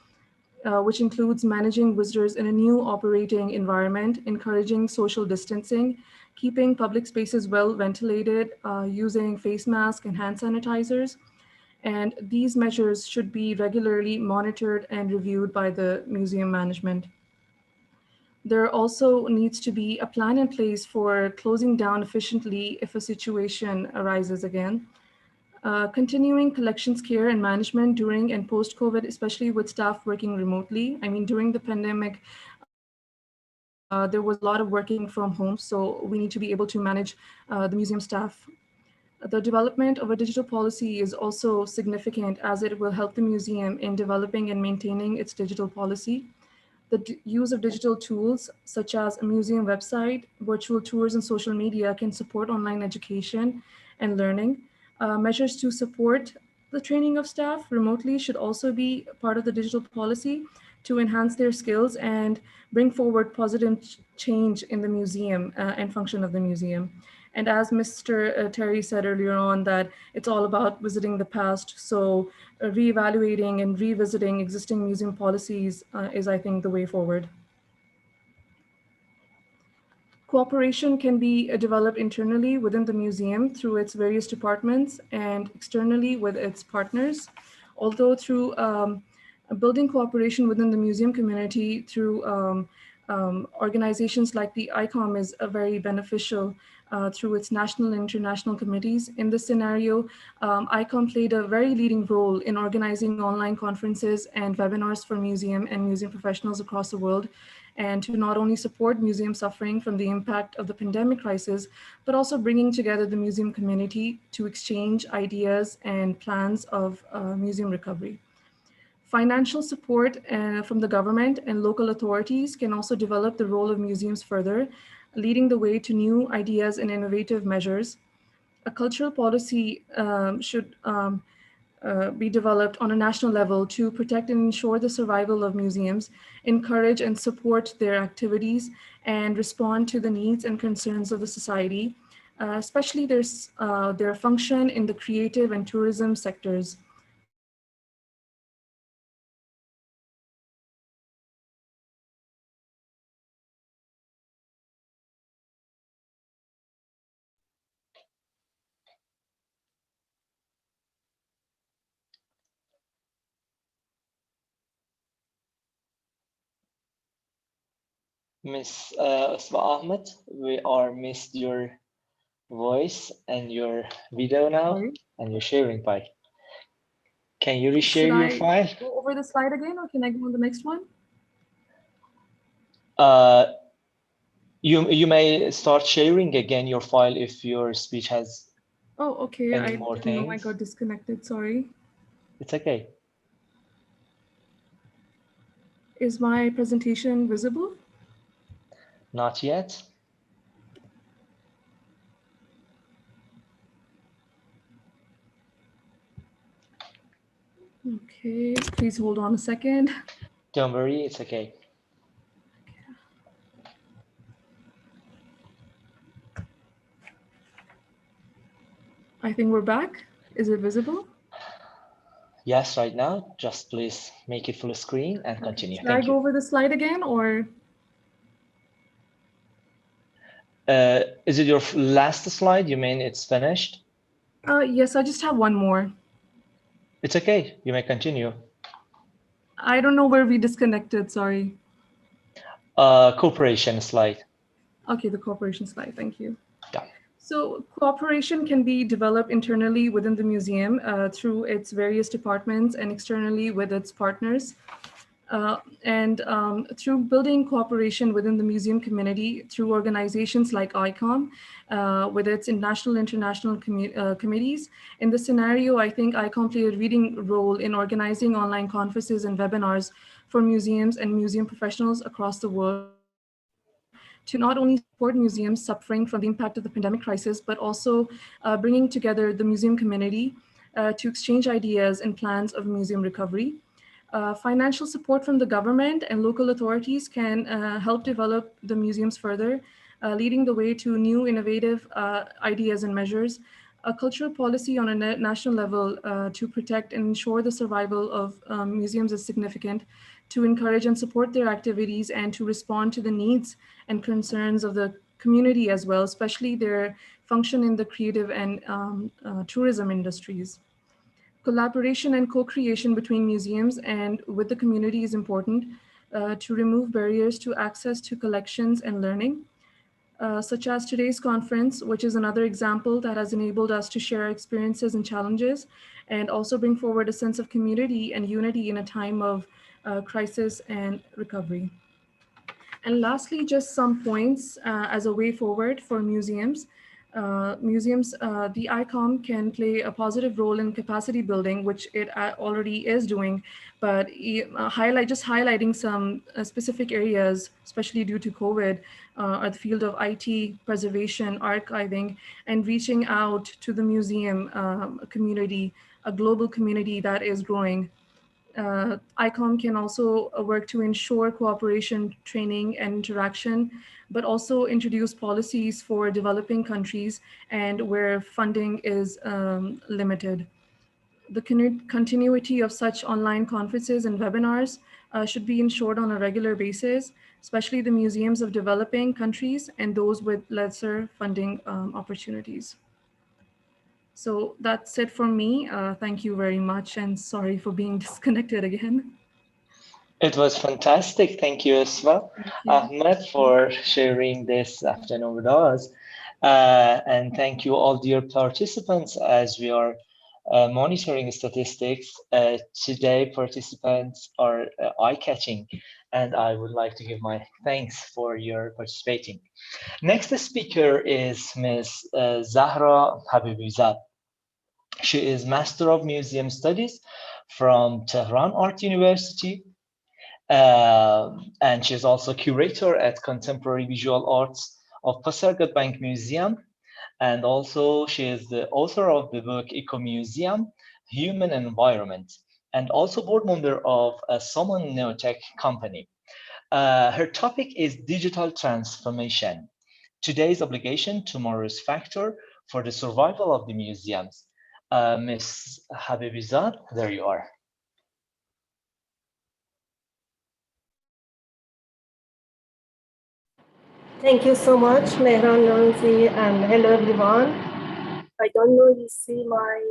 which includes managing visitors in a new operating environment, encouraging social distancing, keeping public spaces well ventilated, using face masks and hand sanitizers. And these measures should be regularly monitored and reviewed by the museum management. There also needs to be a plan in place for closing down efficiently if a situation arises again. Continuing collections care and management during and post-COVID, especially with staff working remotely. I mean, during the pandemic, there was a lot of working from home, so we need to be able to manage the museum staff. The development of a digital policy is also significant as it will help the museum in developing and maintaining its digital policy. The use of digital tools such as a museum website, virtual tours, and social media can support online education and learning. Measures to support the training of staff remotely should also be part of the digital policy to enhance their skills and bring forward positive change in the museum and function of the museum. And as Mr. Terry said earlier on, that it's all about visiting the past. So reevaluating and revisiting existing museum policies is, I think, the way forward. Cooperation can be developed internally within the museum through its various departments and externally with its partners. Although through building cooperation within the museum community through organizations like the ICOM is very beneficial through its national and international committees. In this scenario, ICOM played a very leading role in organizing online conferences and webinars for museum and museum professionals across the world, and to not only support museums suffering from the impact of the pandemic crisis, but also bringing together the museum community to exchange ideas and plans of museum recovery. Financial support from the government and local authorities can also develop the role of museums further, leading the way to new ideas and innovative measures. A cultural policy should be developed on a national level to protect and ensure the survival of museums, encourage and support their activities, and respond to the needs and concerns of the society, especially their function in the creative and tourism sectors. Miss Usma Ahmed, we are missed your voice and your video now Sorry. and your sharing file. Can you Should reshare your I file? go over the slide again, or can I go on the next one? You may start sharing again your file if your speech has Oh, okay. any I more didn't know I things. got disconnected. Sorry. It's okay. Is my presentation visible? Not yet. Okay, please hold on a second. Don't worry, it's okay. I think we're back. Is it visible? Yes, right now. Just please make it full screen and continue. Should I Thank go you. over the slide again, or? Is it your last slide? You mean it's finished? Yes, I just have one more. It's okay. You may continue. I don't know where we disconnected, sorry. Cooperation slide. Okay, the cooperation slide, thank you. Yeah. So cooperation can be developed internally within the museum through its various departments and externally with its partners. Through building cooperation within the museum community through organizations like ICOM, with its international committees. In this scenario, I think ICOM played a leading role in organizing online conferences and webinars for museums and museum professionals across the world to not only support museums suffering from the impact of the pandemic crisis, but also bringing together the museum community to exchange ideas and plans of museum recovery. Financial support from the government and local authorities can help develop the museums further, leading the way to new innovative ideas and measures. A cultural policy on a national level to protect and ensure the survival of museums is significant, to encourage and support their activities and to respond to the needs and concerns of the community as well, especially their function in the creative and tourism industries. Collaboration and co-creation between museums and with the community is important to remove barriers to access to collections and learning, such as today's conference, which is another example that has enabled us to share experiences and challenges and also bring forward a sense of community and unity in a time of crisis and recovery. And lastly, just some points as a way forward for museums. Museums, the ICOM can play a positive role in capacity building, which it already is doing, but highlighting some specific areas, especially due to COVID, are the field of IT, preservation, archiving, and reaching out to the museum community, a global community that is growing. ICOM can also work to ensure cooperation, training, and interaction, but also introduce policies for developing countries and where funding is limited. The continuity of such online conferences and webinars should be ensured on a regular basis, especially the museums of developing countries and those with lesser funding opportunities. So that's it for me. Thank you very much, and sorry for being disconnected again. It was fantastic. Thank you, Isma, Ahmed, for sharing this afternoon with us. And thank you all dear participants. As we are monitoring statistics, today participants are eye-catching, and I would like to give my thanks for your participating. Next speaker is Ms. Zahra Habibizad. She is Master of Museum Studies from Tehran Art University. And she's also curator at Contemporary Visual Arts of Pasargad Bank Museum. And also she is the author of the book Eco-Museum, Human Environment, and also board member of a Soman Neotech company. Her topic is digital transformation. Today's obligation, tomorrow's factor for the survival of the museums. Ms. Habibizad, there you are. Thank you so much, Mehran Nanzi, and hello everyone. I don't know if you see my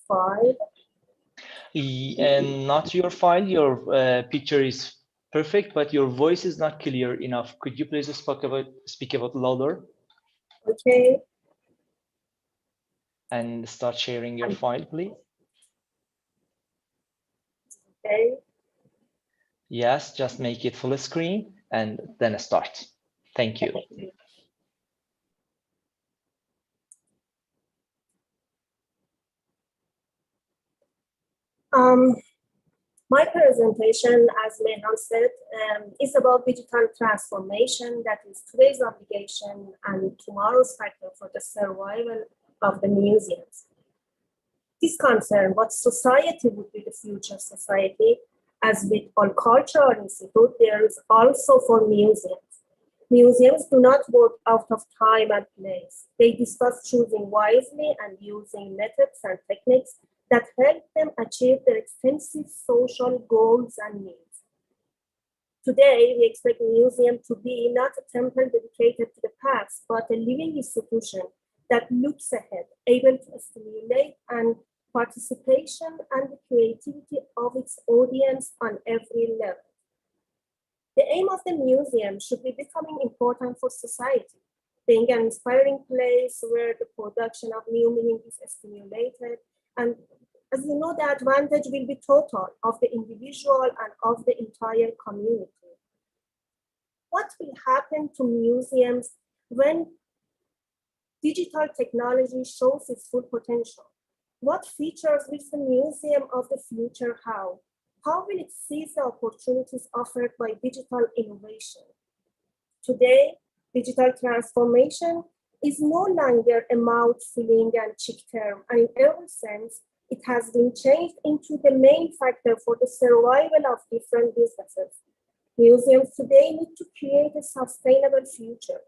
file. And not your file, your picture is perfect, but your voice is not clear enough. Could you please speak about louder? Okay. And start sharing your file, please. Okay. Yes, just make it full screen and then start. Thank you. My presentation, as Mehran said, is about digital transformation, that is today's obligation and tomorrow's factor for the survival of the museums. This concern what society would be the future society, as with all cultural institutes, there is also for museums. Museums do not work out of time and place. They discuss choosing wisely and using methods and techniques that help them achieve their extensive social goals and needs. Today, we expect a museum to be not a temple dedicated to the past, but a living institution that looks ahead, able to stimulate and participation and the creativity of its audience on every level. The aim of the museum should be becoming important for society, being an inspiring place where the production of new meaning is stimulated. And as you know, the advantage will be total of the individual and of the entire community. What will happen to museums when digital technology shows its full potential? What features will the museum of the future have? How will it seize the opportunities offered by digital innovation? Today, digital transformation is no longer a mouth-filling and cheap term, and in every sense, it has been changed into the main factor for the survival of different businesses. Museums today need to create a sustainable future.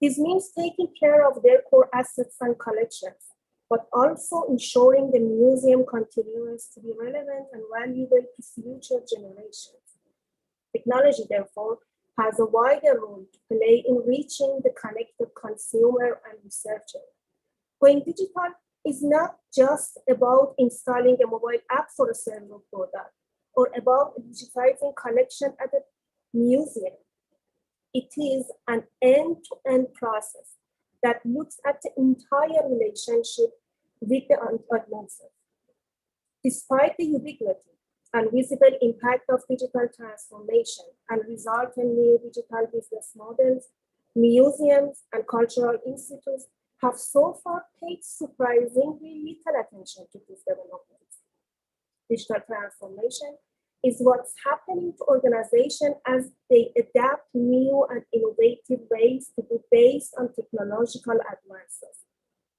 This means taking care of their core assets and collections, but also ensuring the museum continues to be relevant and valuable to future generations. Technology, therefore, has a wider role to play in reaching the connected consumer and researcher. Going digital is not just about installing a mobile app for a certain product or about digitizing collection at a museum. It is an end-to-end process that looks at the entire relationship with the audiences. Despite the ubiquity and visible impact of digital transformation and resultant new digital business models, Museums and cultural institutes have so far paid surprisingly little attention to these developments. Digital transformation is what's happening to organizations as they adapt new and innovative ways to be based on technological advances.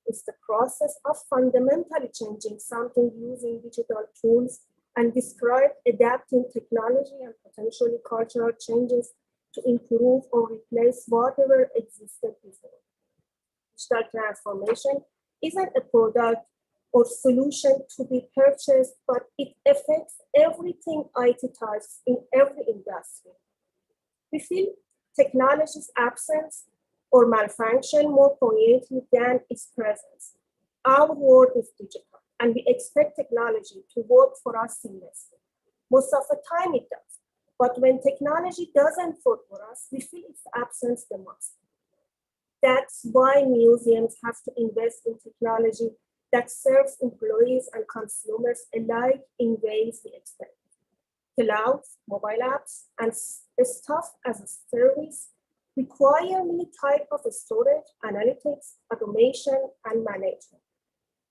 It's the process of fundamentally changing something using digital tools and describe adapting technology and potentially cultural changes to improve or replace whatever existed before. Digital transformation isn't a product or solution to be purchased, but it affects everything IT touches in every industry. We feel technology's absence or malfunction more poignantly than its presence. Our world is digital, and we expect technology to work for us seamlessly. Most of the time it does, but when technology doesn't work for us, we feel its absence the most. That's why museums have to invest in technology that serves employees and consumers alike in ways we expect. Clouds, mobile apps, and stuff as a service require many types of storage, analytics, automation, and management.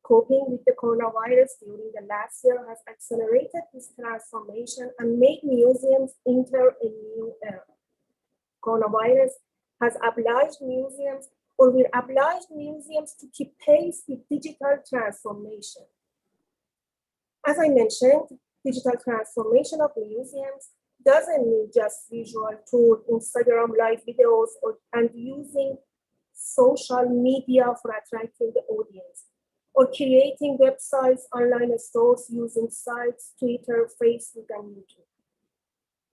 Coping with the coronavirus during the last year has accelerated this transformation and made museums enter a new era. Coronavirus has obliged museums or will oblige museums to keep pace with digital transformation. As I mentioned, digital transformation of museums doesn't mean just visual tools, Instagram live videos, and using social media for attracting the audience, or creating websites, online stores using sites, Twitter, Facebook, and YouTube.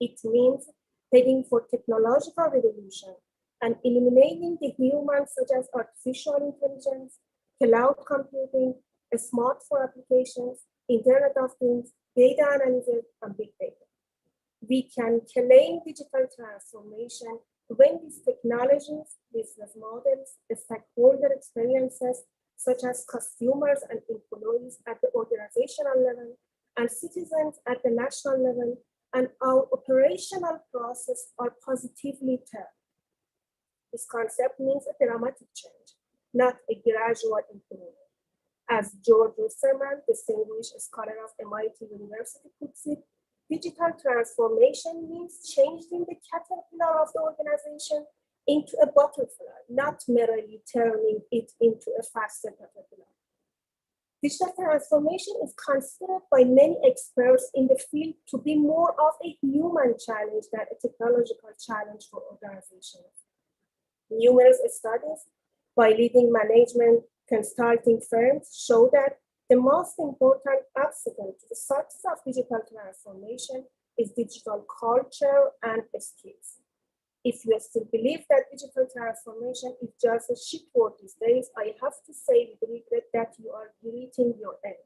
It means heading for technological revolution and eliminating the humans such as artificial intelligence, cloud computing, smartphone applications, Internet of Things, data analysis, and big data. We can claim digital transformation when these technologies, business models, stakeholder experiences, such as consumers and employees at the organizational level, and citizens at the national level, and our operational process are positively turned. This concept means a dramatic change, not a gradual improvement. As George Rusterman, distinguished scholar of MIT University, puts it, digital transformation means changing the caterpillar of the organization into a butterfly, not merely turning it into a faster caterpillar. Digital transformation is considered by many experts in the field to be more of a human challenge than a technological challenge for organizations. Numerous studies by leading management consulting firms show that the most important obstacle to the success of digital transformation is digital culture and skills. If you still believe that digital transformation is just a shit word these days, I have to say with regret that you are greeting your end.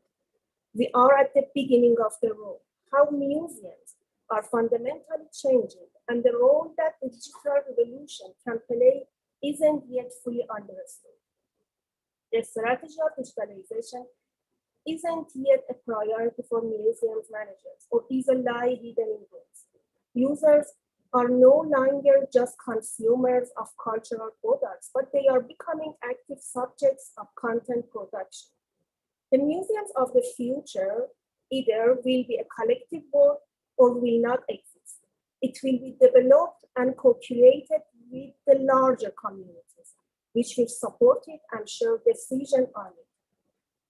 We are at the beginning of the road. How museums are fundamentally changing and the role that the digital revolution can play isn't yet fully understood. The strategy of digitalization isn't yet a priority for museums managers or is a lie hidden in books. Users are no longer just consumers of cultural products, but they are becoming active subjects of content production. The museums of the future either will be a collective work or will not exist. It will be developed and co-created with the larger communities, which will support it and share decision on it.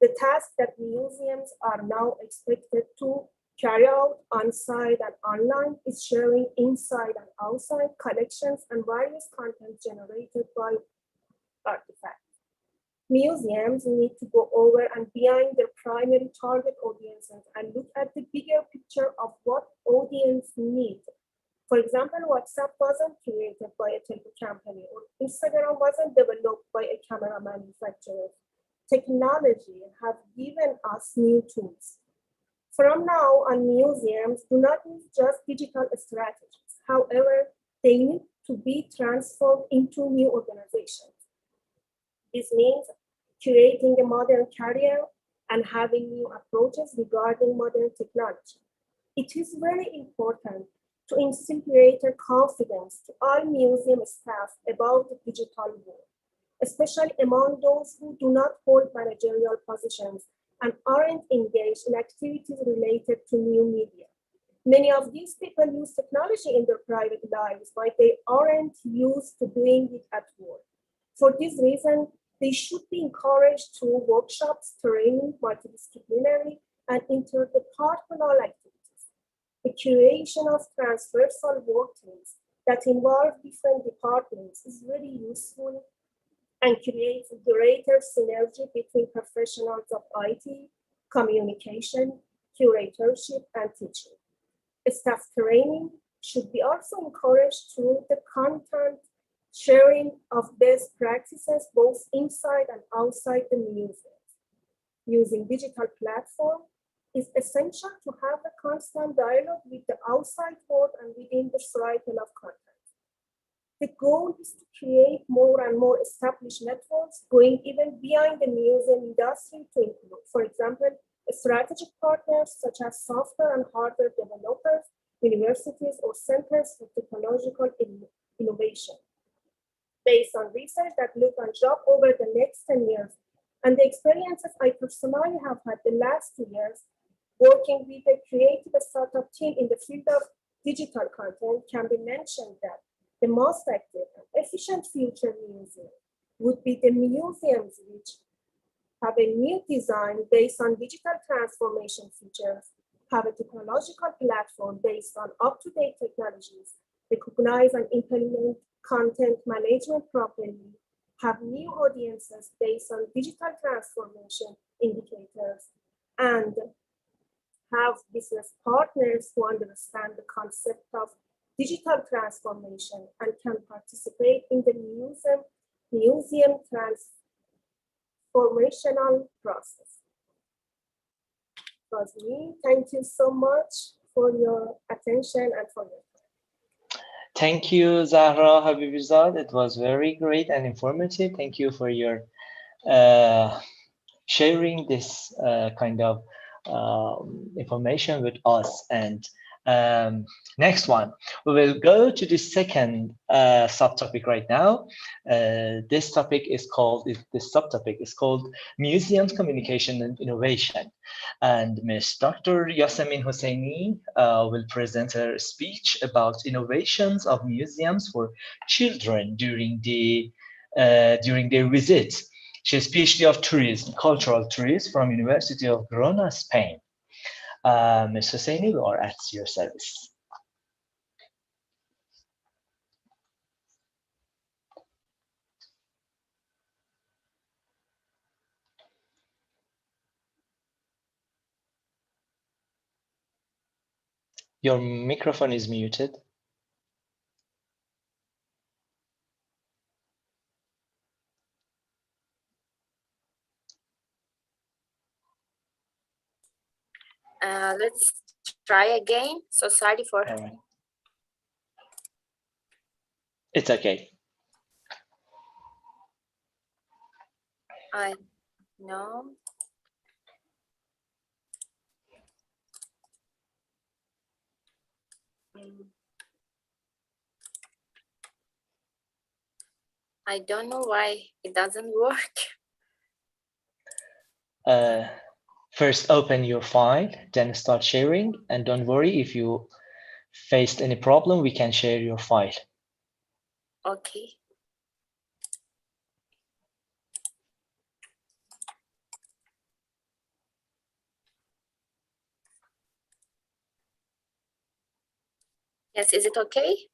The task that museums are now expected to carry out on-site and online is sharing inside and outside collections and various content generated by artifacts. Museums need to go over and beyond their primary target audiences and look at the bigger picture of what audience needs. For example, WhatsApp wasn't created by a telco company, or Instagram wasn't developed by a camera manufacturer. Technology have given us new tools. From now on, museums do not need just digital strategies. However, they need to be transformed into new organizations. This means creating a modern career and having new approaches regarding modern technology. It is very important to instill greater confidence to all museum staff about the digital world, especially among those who do not hold managerial positions and aren't engaged in activities related to new media. Many of these people use technology in their private lives, but they aren't used to doing it at work. For this reason, they should be encouraged through workshops, training, multidisciplinary, and interdepartmental activities. The creation of transversal work teams that involve different departments is very useful and creates greater synergy between professionals of IT, communication, curatorship, and teaching. Staff training should be also encouraged through the content sharing of best practices both inside and outside the museum. Using digital platform is essential to have a constant dialogue with the outside world and within the cycle of content. The goal is to create more and more established networks going even beyond the museum industry to include, for example, strategic partners such as software and hardware developers, universities, or centers for technological innovation. Based on research that looked on job over the next 10 years and the experiences I personally have had the last 2 years, working with a creative startup team in the field of digital content, can be mentioned that the most active and efficient future museum would be the museums which have a new design based on digital transformation features, have a technological platform based on up-to-date technologies, recognize and implement content management properly, have new audiences based on digital transformation indicators, and have business partners who understand the concept of digital transformation and can participate in the museum transformational process. That was me. Thank you so much for your attention and for your time. Thank you, Zahra Habibizad. It was very great and informative. Thank you for your sharing this kind of information with us. And next one, we will go to the second subtopic right now. This subtopic is called Museums, Communication and Innovation. And Ms. Dr. Yasemin Hosseini will present her speech about innovations of museums for children during their visit. She is PhD of Tourism, Cultural Tourism from University of Girona, Spain. Ms. Hosseini, we are at your service. Your microphone is muted. Let's try again. So sorry for. All right. It's okay. I know. I don't know why it doesn't work. First, open your file, then start sharing. And don't worry, if you faced any problem, we can share your file. Okay. Yes, is it okay?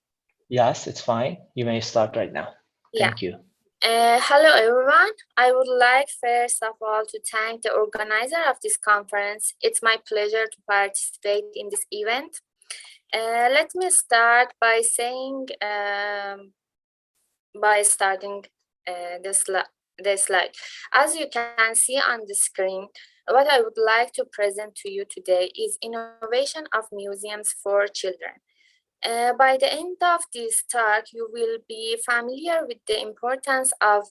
Yes, it's fine. You may start right now. Yeah. Thank you. Hello, everyone. I would like, first of all, to thank the organizer of this conference. It's my pleasure to participate in this event. Let me start by saying, the slide. As you can see on the screen, what I would like to present to you today is innovation of museums for children. By the end of this talk, you will be familiar with the importance of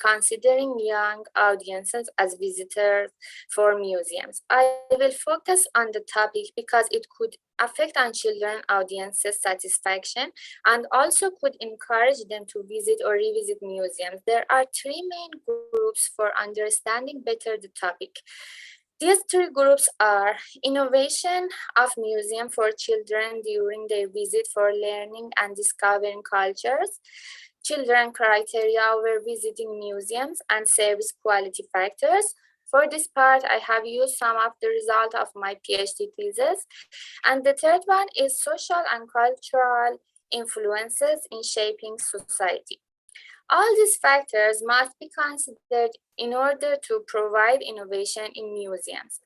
considering young audiences as visitors for museums. I will focus on the topic because it could affect on children audiences' satisfaction and also could encourage them to visit or revisit museums. There are three main groups for understanding better the topic. These three groups are innovation of museum for children during their visit for learning and discovering cultures, children criteria over visiting museums, and service quality factors. For this part, I have used some of the result of my PhD thesis. And the third one is social and cultural influences in shaping society. All these factors must be considered in order to provide innovation in museums.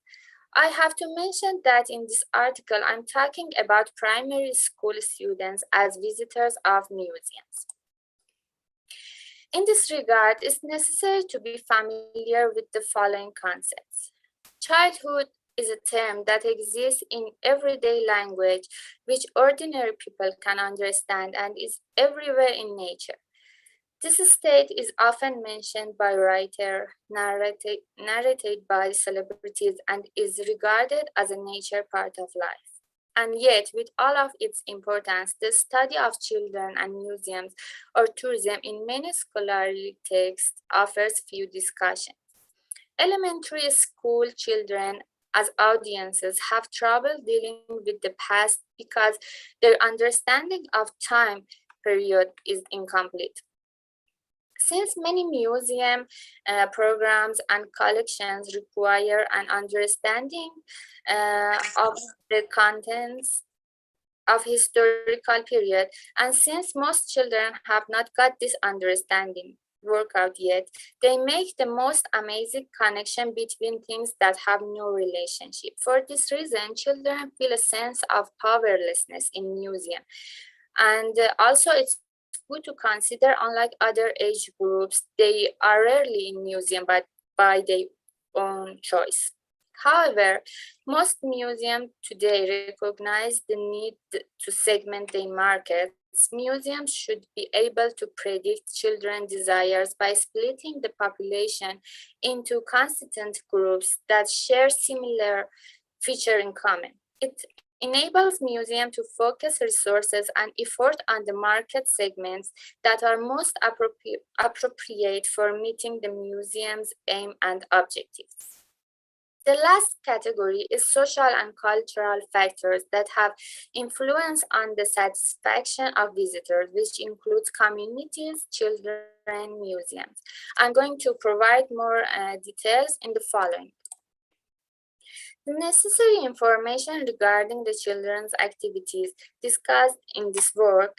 I have to mention that in this article, I'm talking about primary school students as visitors of museums. In this regard, it's necessary to be familiar with the following concepts. Childhood is a term that exists in everyday language, which ordinary people can understand and is everywhere in nature. This state is often mentioned by writers, narrated by celebrities, and is regarded as a nature part of life. And yet, with all of its importance, the study of children and museums or tourism in many scholarly texts offers few discussions. Elementary school children as audiences have trouble dealing with the past because their understanding of time period is incomplete. Since many museum programs and collections require an understanding of the contents of historical period, and since most children have not got this understanding work out yet, they make the most amazing connection between things that have no relationship. For this reason, children feel a sense of powerlessness in museum. And also it's good to consider, unlike other age groups, they are rarely in museum but by their own choice. However, most museums today recognize the need to segment their markets. Museums should be able to predict children's desires by splitting the population into constituent groups that share similar features in common. It enables museums to focus resources and effort on the market segments that are most appropriate for meeting the museum's aim and objectives. The last category is social and cultural factors that have influence on the satisfaction of visitors, which includes communities, children, museums. I'm going to provide more details in the following. The necessary information regarding the children's activities discussed in this work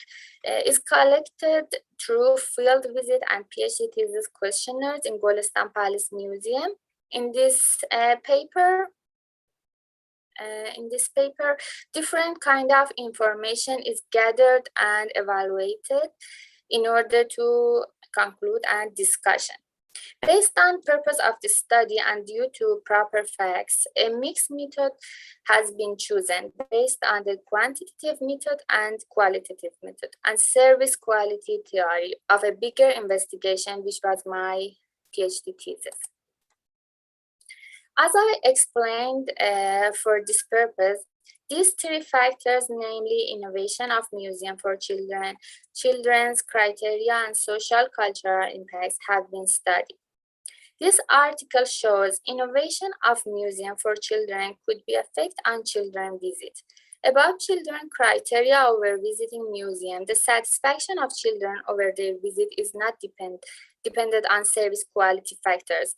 is collected through field visit and PhD thesis questionnaires in Golestan Palace Museum. In this paper, different kind of information is gathered and evaluated in order to conclude a discussion. Based on purpose of the study and due to proper facts, a mixed method has been chosen based on the quantitative method and qualitative method and service quality theory of a bigger investigation, which was my PhD thesis. As I explained, for this purpose, these three factors, namely innovation of museum for children, children's criteria, and social cultural impacts have been studied. This article shows innovation of museum for children could be effect on children visit. About children criteria over visiting museum, the satisfaction of children over their visit is not dependent on service quality factors.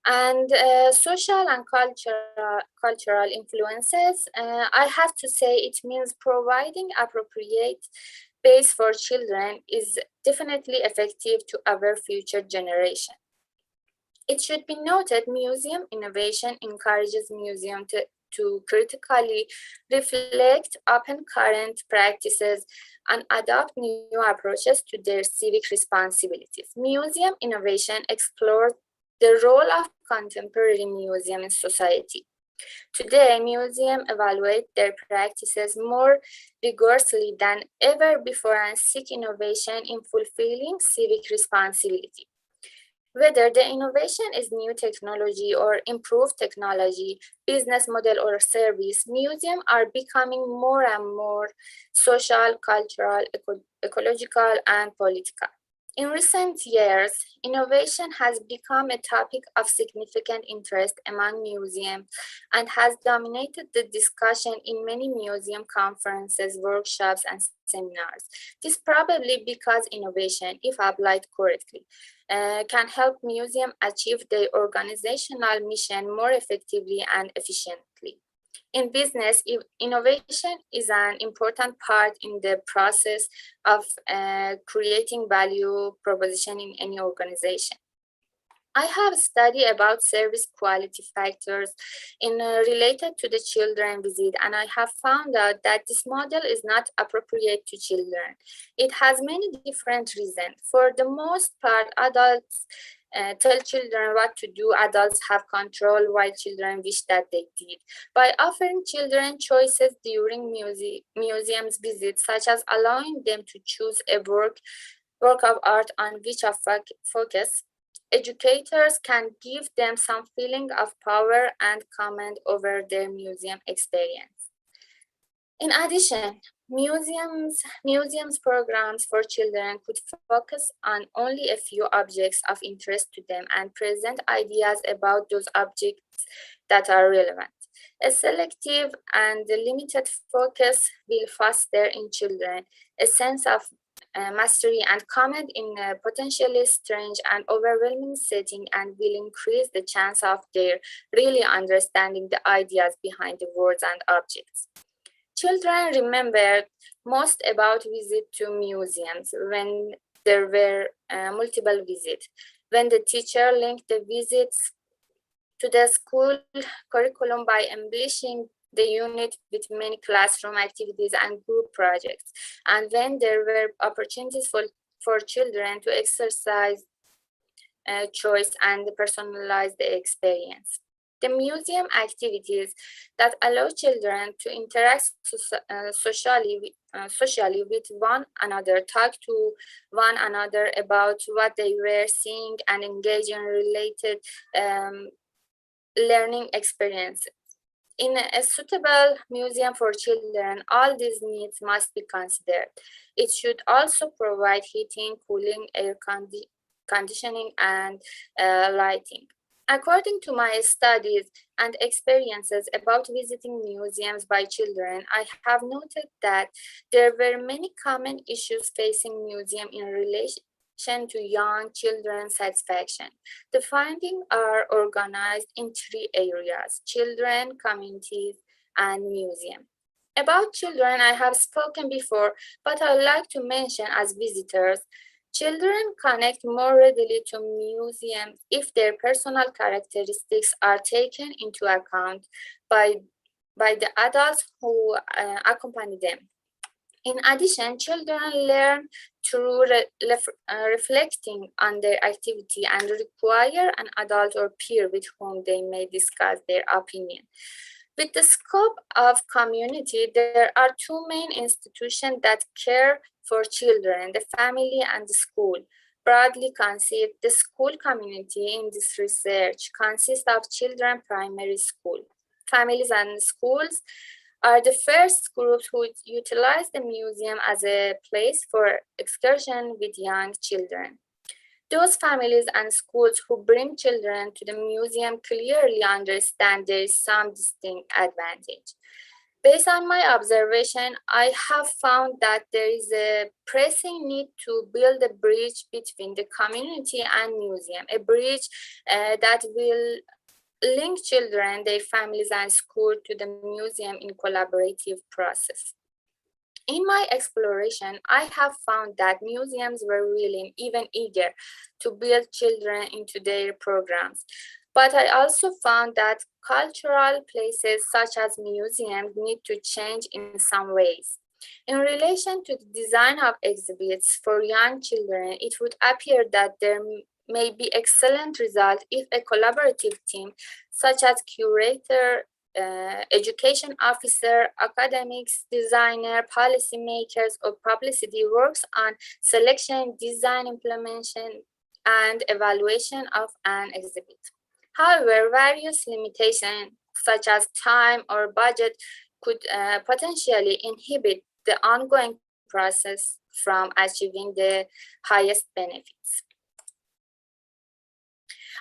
And social and cultural influences, I have to say it means providing appropriate base for children is definitely effective to our future generation. It should be noted museum innovation encourages museum to critically reflect upon current practices and adopt new approaches to their civic responsibilities. Museum innovation explores the role of contemporary museum in society. Today, museums evaluate their practices more rigorously than ever before and seek innovation in fulfilling civic responsibility. Whether the innovation is new technology or improved technology, business model or service, museums are becoming more and more social, cultural, ecological, and political. In recent years, innovation has become a topic of significant interest among museums and has dominated the discussion in many museum conferences, workshops, and seminars. This probably because innovation, if applied correctly, can help museums achieve their organizational mission more effectively and efficiently. In business, innovation is an important part in the process of creating value proposition in any organization. I have studied about service quality factors related to the children visit, and I have found out that this model is not appropriate to children. It has many different reasons. For the most part, adults tell children what to do. Adults have control while children wish that they did. By offering children choices during museums visits, such as allowing them to choose a work of art on which of focus, educators can give them some feeling of power and command over their museum experience. In addition, museums programs for children could focus on only a few objects of interest to them and present ideas about those objects that are relevant. A selective and limited focus will foster in children a sense of mastery and comment in a potentially strange and overwhelming setting, and will increase the chance of their really understanding the ideas behind the words and objects. Children remembered most about visit to museums when there were multiple visits. When the teacher linked the visits to the school curriculum by embellishing the unit with many classroom activities and group projects, and when there were opportunities for children to exercise choice and personalize the experience. The museum activities that allow children to interact socially with one another, talk to one another about what they were seeing, and engage in related learning experiences. In a suitable museum for children, all these needs must be considered. It should also provide heating, cooling, air conditioning, and lighting. According to my studies and experiences about visiting museums by children, I have noted that there were many common issues facing museums in relation to young children's satisfaction. The findings are organized in three areas: children, communities, and museum. About children, I have spoken before, but I would like to mention as visitors, children connect more readily to museums if their personal characteristics are taken into account by the adults who accompany them. In addition, children learn through reflecting on their activity and require an adult or peer with whom they may discuss their opinion. With the scope of community, there are two main institutions that care for children: the family and the school. Broadly conceived, the school community in this research consists of children primary school. Families and schools are the first groups who utilize the museum as a place for excursion with young children. Those families and schools who bring children to the museum clearly understand there is some distinct advantage. Based on my observation, I have found that there is a pressing need to build a bridge between the community and museum, a bridge that will link children, their families, and school to the museum in collaborative process. In my exploration, I have found that museums were willing, even eager, to build children into their programs. But I also found that cultural places such as museums need to change in some ways. In relation to the design of exhibits for young children, it would appear that there may be excellent results if a collaborative team, such as curator, education officer, academics, designer, policymakers, or publicity works on selection, design, implementation, and evaluation of an exhibit. However, various limitations such as time or budget could potentially inhibit the ongoing process from achieving the highest benefits.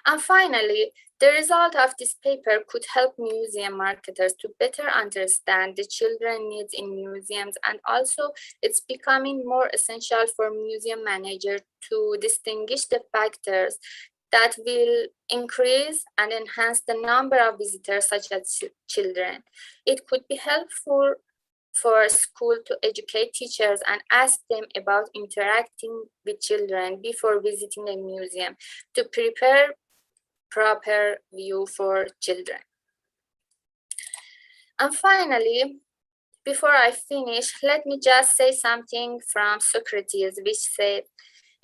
And finally, the result of this paper could help museum marketers to better understand the children's needs in museums, and also it's becoming more essential for museum managers to distinguish the factors that will increase and enhance the number of visitors such as children. It could be helpful for school to educate teachers and ask them about interacting with children before visiting a museum to prepare proper view for children. And finally, before I finish, let me just say something from Socrates, which said,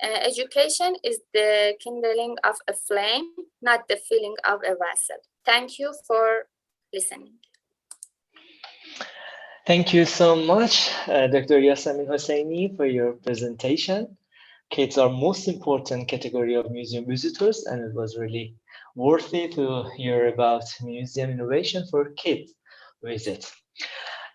education is the kindling of a flame, not the filling of a vessel. Thank you for listening. Thank you so much, Dr. Yasamin Hosseini, for your presentation. Kids are most important category of museum visitors, and it was really worthy to hear about museum innovation for kids visit.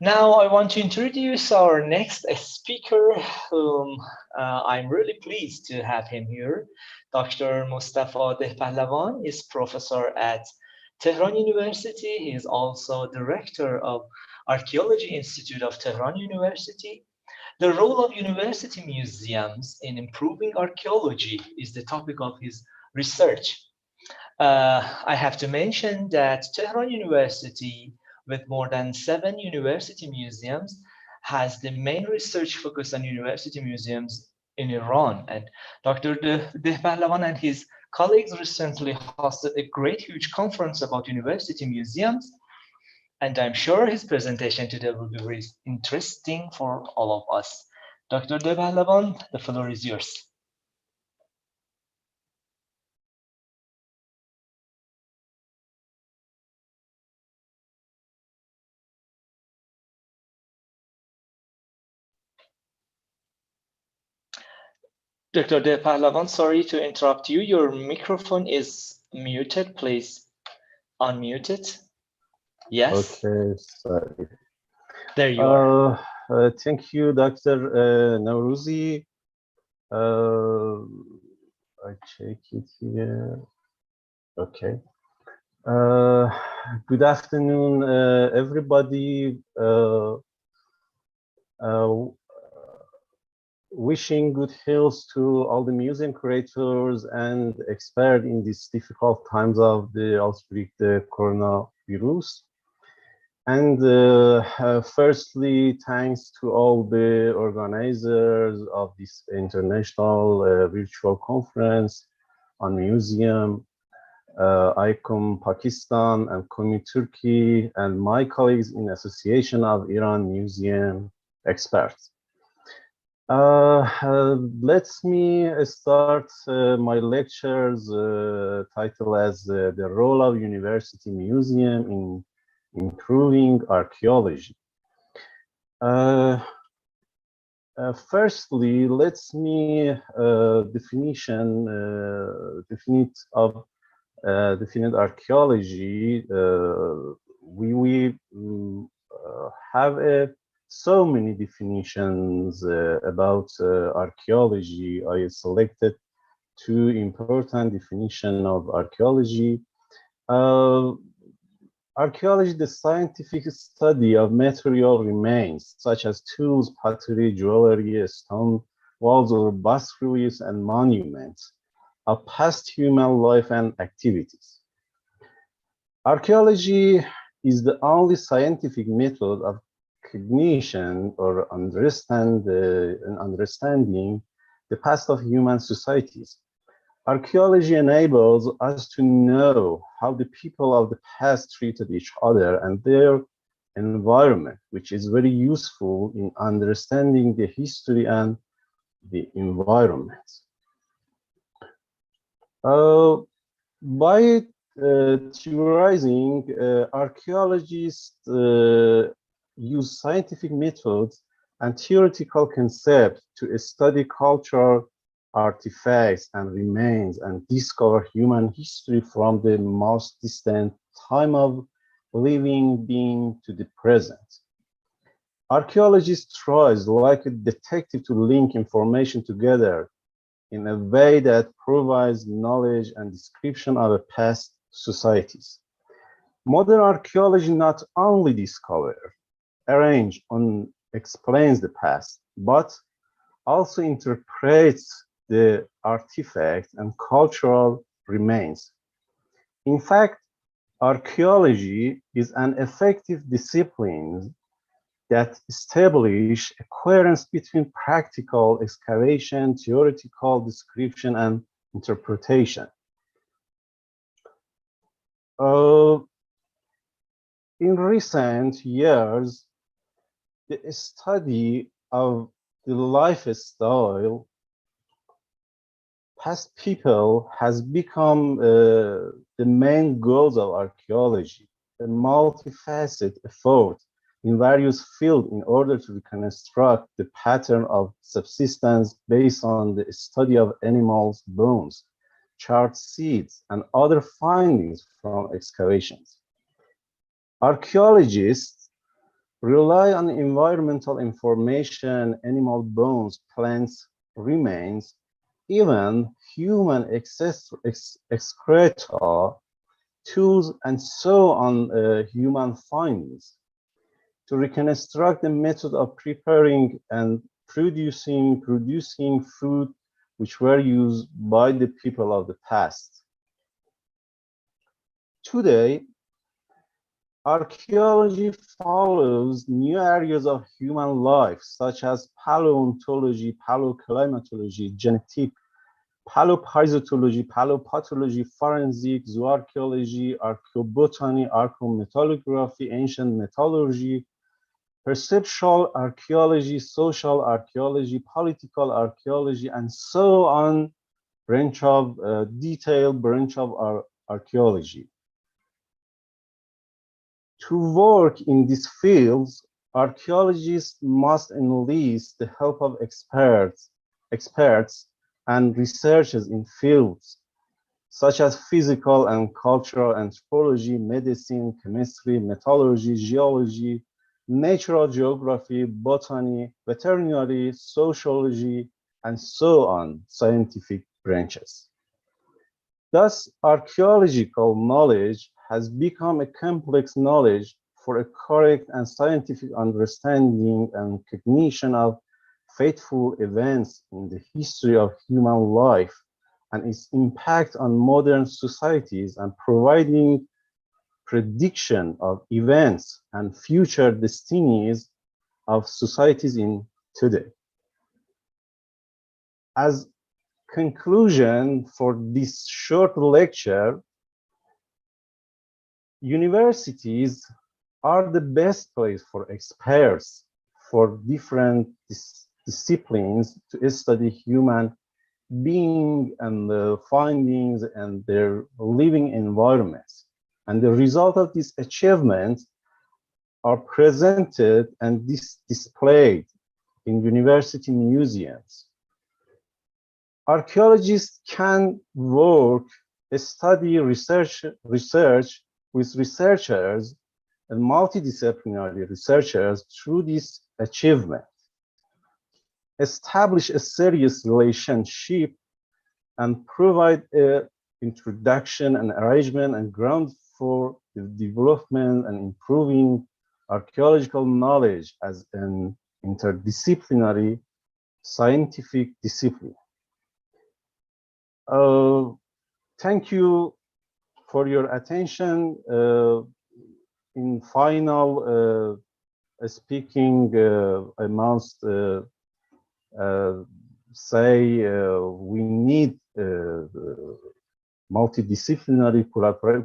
Now I want to introduce our next speaker, whom I'm really pleased to have him here. Dr. Mustafa Dehpahlavan is professor at Tehran University. He is also director of Archaeology Institute of Tehran University. The role of university museums in improving archaeology is the topic of his research. I have to mention that Tehran University, with more than 7 university museums, has the main research focus on university museums in Iran. And Dr. Dehpahlavan and his colleagues recently hosted a great, huge conference about university museums. And I'm sure his presentation today will be very interesting for all of us. Dr. Dehpahlavan, the floor is yours. Dr. Dehpahlavan, sorry to interrupt you. Your microphone is muted. Please unmute it. Yes. Okay, sorry. There you are. Thank you, Dr. Nauruzi. I check it here. Okay. Good afternoon, everybody. Wishing good health to all the museum curators and experts in these difficult times of the outbreak, the coronavirus. And firstly, thanks to all the organizers of this international virtual conference on museum, ICOM Pakistan and COMI Turkey, and my colleagues in Association of Iran Museum Experts. Let me start my lecture's title as the role of university museum in improving archaeology. Firstly, let me definite archaeology. We have so many definitions about archaeology. I selected 2 important definitions of archaeology. Archaeology, the scientific study of material remains, such as tools, pottery, jewelry, stone walls, or bas reliefs and monuments of past human life and activities. Archaeology is the only scientific method of cognition or understanding the past of human societies. Archaeology enables us to know how the people of the past treated each other and their environment, which is very useful in understanding the history and the environment. By theorizing, archaeologists use scientific methods and theoretical concepts to study cultural artifacts and remains and discover human history from the most distant time of living being to the present. Archaeologists tries like a detective to link information together in a way that provides knowledge and description of past societies. Modern archaeology not only discovers, arranges, and explains the past, but also interprets the artifacts and cultural remains. In fact, archaeology is an effective discipline that establish a coherence between practical excavation, theoretical description, and interpretation. In recent years, the study of the lifestyle past people has become the main goals of archaeology, a multifaceted effort in various fields in order to reconstruct the pattern of subsistence based on the study of animals' bones, charred seeds, and other findings from excavations. Archaeologists rely on environmental information, animal bones, plants, remains, even human excreta, tools, and so on human findings to reconstruct the method of preparing and producing food which were used by the people of the past. Today, archaeology follows new areas of human life, such as paleontology, paleoclimatology, genetic, paleoparasitology, paleopathology, forensic, zooarchaeology, archaeobotany, archaeometallography, ancient metallurgy, perceptual archaeology, social archaeology, political archaeology, and so on, detailed branch of archaeology. To work in these fields, archaeologists must enlist the help of experts and researchers in fields such as physical and cultural anthropology, medicine, chemistry, metallurgy, geology, natural geography, botany, veterinary, sociology, and so on, scientific branches. Thus, archaeological knowledge has become a complex knowledge for a correct and scientific understanding and cognition of fateful events in the history of human life and its impact on modern societies, and providing prediction of events and future destinies of societies in today. As conclusion for this short lecture, universities are the best place for experts for different disciplines to study human being and the findings and their living environments. And the result of this achievement are presented and displayed in university museums. Archaeologists can work, study, research with researchers and multidisciplinary researchers through this achievement, establish a serious relationship, and provide an introduction and arrangement and ground for the development and improving archaeological knowledge as an interdisciplinary scientific discipline. Thank you for your attention. In final speaking, I must say we need multidisciplinary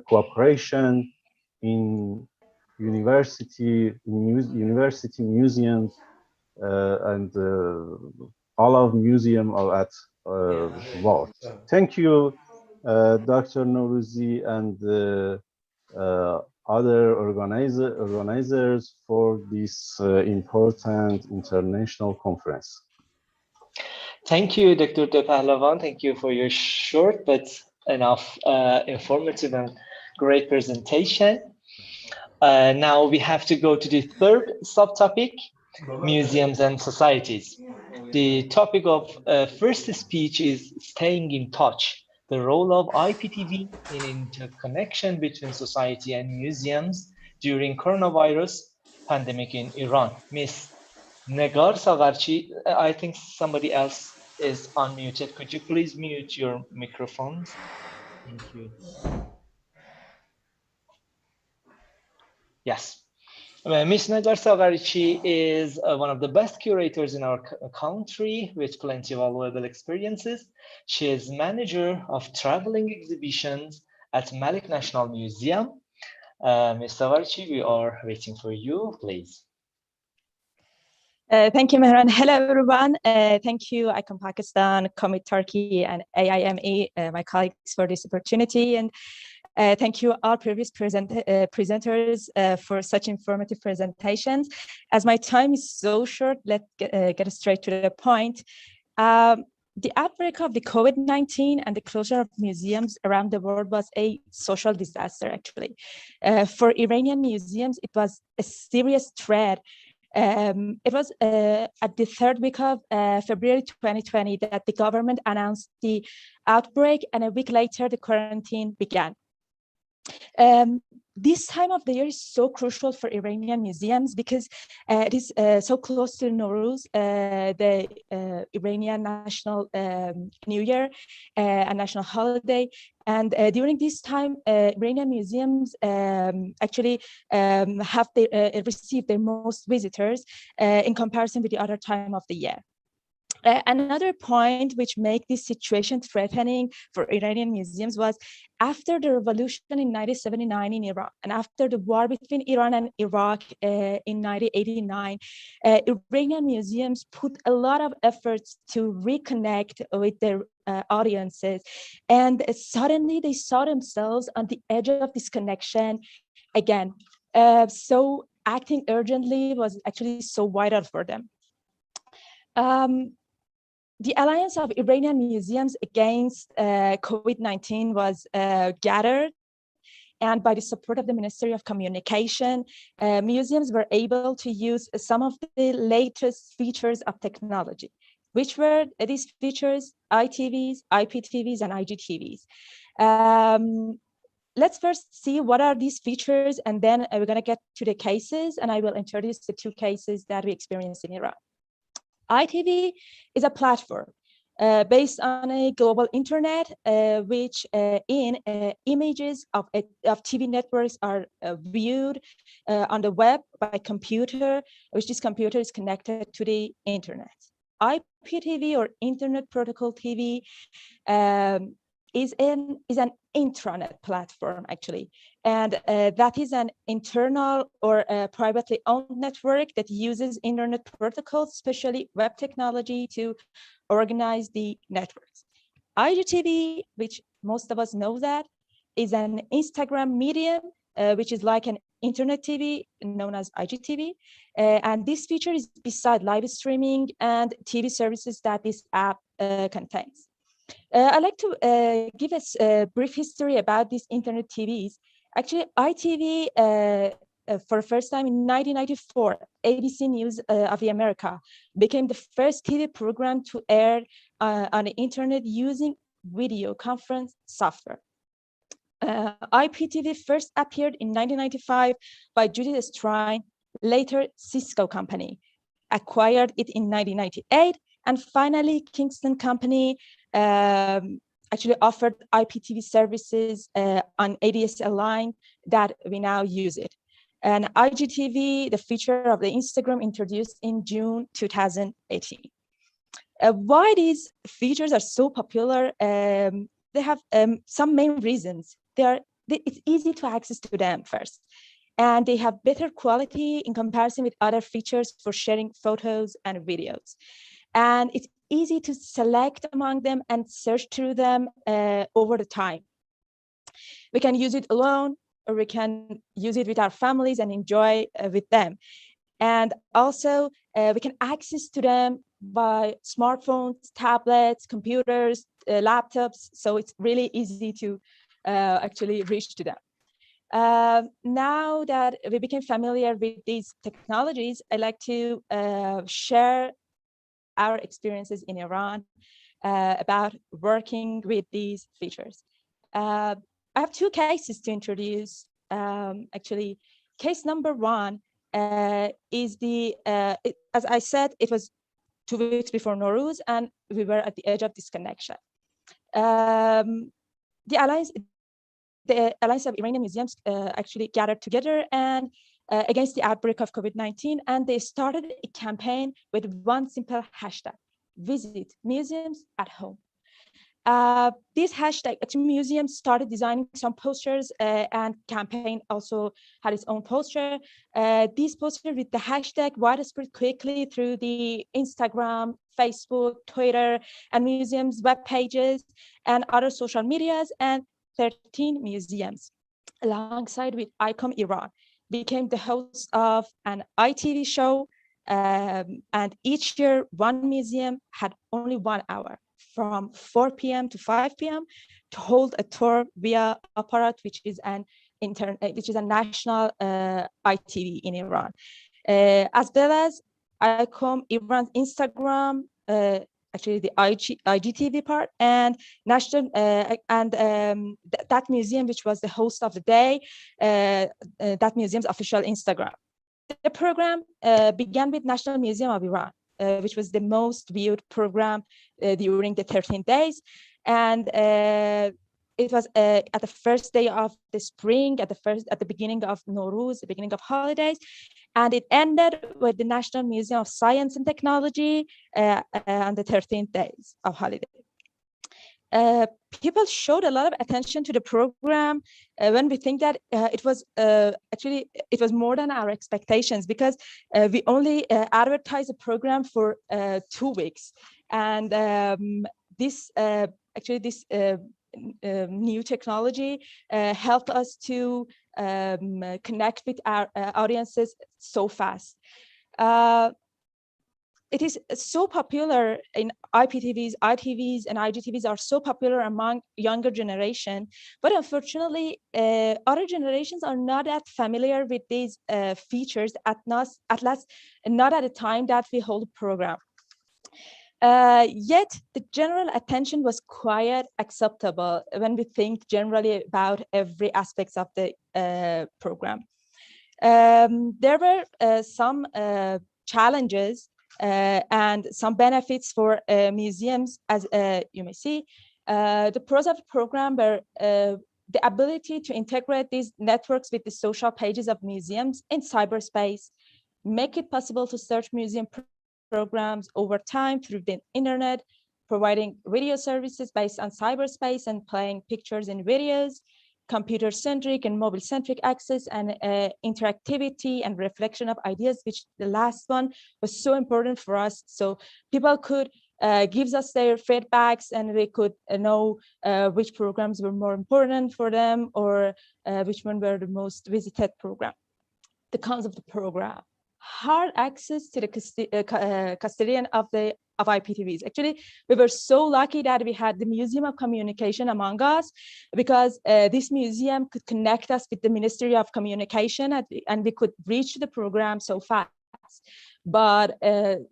cooperation in university museums and all of museum are at work. Thank you. Dr. Nourouzi and other organizers for this important international conference. Thank you, Dr. De Pahlavan. Thank you for your short but enough informative and great presentation. Now we have to go to the third subtopic, museums and societies. The topic of first speech is staying in touch, the role of IPTV in interconnection between society and museums during coronavirus pandemic in Iran. Miss Negar Sagarchi, I think somebody else is unmuted. Could you please mute your microphones? Thank you. Yes. Ms. Negar Sagarchi is one of the best curators in our country with plenty of valuable experiences. She is manager of traveling exhibitions at Malik National Museum. Ms. Sagarchi, we are waiting for you, please. Thank you, Mehran. Hello, everyone. Thank you, ICOM Pakistan, Commit Turkey, and AIME, my colleagues, for this opportunity. And thank you, all previous presenters, for such informative presentations. As my time is so short, let's get straight to the point. The outbreak of the COVID-19 and the closure of museums around the world was a social disaster, actually. For Iranian museums, it was a serious threat. It was at the third week of February 2020 that the government announced the outbreak, and a week later, the quarantine began. This time of the year is so crucial for Iranian museums because it is so close to Nowruz, the Iranian national New Year, a national holiday. And during this time, Iranian museums actually have received their most visitors in comparison with the other time of the year. Another point which made this situation threatening for Iranian museums was after the revolution in 1979 in Iran and after the war between Iran and Iraq in 1989, Iranian museums put a lot of efforts to reconnect with their audiences. And suddenly they saw themselves on the edge of this connection again. So acting urgently was actually so vital for them. The Alliance of Iranian Museums Against COVID-19 was gathered, and by the support of the Ministry of Communication, museums were able to use some of the latest features of technology. Which were these features? ITVs, IPTVs, and IGTVs. Let's first see what are these features, and then we're going to get to the cases, and I will introduce the two cases that we experienced in Iran. ITV is a platform based on a global internet, which images of TV networks are viewed on the web by computer, which this computer is connected to the internet. IPTV, or Internet Protocol TV, is an intranet platform, actually. And that is an internal or privately owned network that uses internet protocols, especially web technology, to organize the networks. IGTV, which most of us know that, is an Instagram medium, which is like an internet TV known as IGTV. And this feature is beside live streaming and TV services that this app contains. I'd like to give us a brief history about these internet TVs. Actually, ITV, for the first time in 1994, ABC News of the America became the first TV program to air on the internet using video conference software. IPTV first appeared in 1995 by Judith Strine, later Cisco Company, acquired it in 1998, and finally Kingston Company actually offered IPTV services on ADSL line that we now use it. And IGTV, the feature of the Instagram, introduced in June 2018. Why these features are so popular? They have some main reasons. It's easy to access to them first, and they have better quality in comparison with other features for sharing photos and videos. And it's easy to select among them and search through them over the time. We can use it alone, or we can use it with our families and enjoy with them. And also, we can access to them by smartphones, tablets, computers, laptops. So it's really easy to actually reach to them. Now that we became familiar with these technologies, I'd like to share our experiences in Iran about working with these features. I have two cases to introduce. Actually, case number one is as I said, it was 2 weeks before Nowruz, and we were at the edge of disconnection. The Alliance of Iranian Museums actually gathered together and against the outbreak of COVID-19, and they started a campaign with one simple hashtag: visit museums at home. This hashtag, actually, museums started designing some posters, and campaign also had its own poster. These posters with the hashtag widespread quickly through the Instagram, Facebook, Twitter, and museums' web pages and other social medias, and 13 museums, alongside with ICOM Iran, became the host of an ITV show, and each year one museum had only 1 hour from 4 p.m. to 5 p.m. to hold a tour via Apparat, which is a national ITV in Iran, as well as ICOM Iran's Instagram, actually the IGTV part, and national that museum, which was the host of the day, that museum's official Instagram. The program began with National Museum of Iran, which was the most viewed program during the 13 days. And it was at the first day of the spring, at the beginning of Nowruz, the beginning of holidays. And it ended with the National Museum of Science and Technology on the 13th days of holiday. People showed a lot of attention to the program when we think that it was more than our expectations, because we only advertised the program for 2 weeks, and this new technology helped us to connect with our audiences so fast. It is so popular in IPTVs, ITVs, and IGTVs are so popular among younger generation, but unfortunately, other generations are not that familiar with these features, at least not at the time that we hold the program. Yet the general attention was quite acceptable when we think generally about every aspect of the program. There were some challenges and some benefits for museums, as you may see. The pros of the program were the ability to integrate these networks with the social pages of museums in cyberspace, make it possible to search museum programs over time through the internet, providing video services based on cyberspace and playing pictures and videos, computer-centric and mobile-centric access, and interactivity and reflection of ideas, which the last one was so important for us. So people could give us their feedbacks, and we could know which programs were more important for them, or which one were the most visited program. The cons of the program: hard access to the custodian of IPTVs. Actually, we were so lucky that we had the Museum of Communication among us, because this museum could connect us with the Ministry of Communication, and we could reach the program so fast. But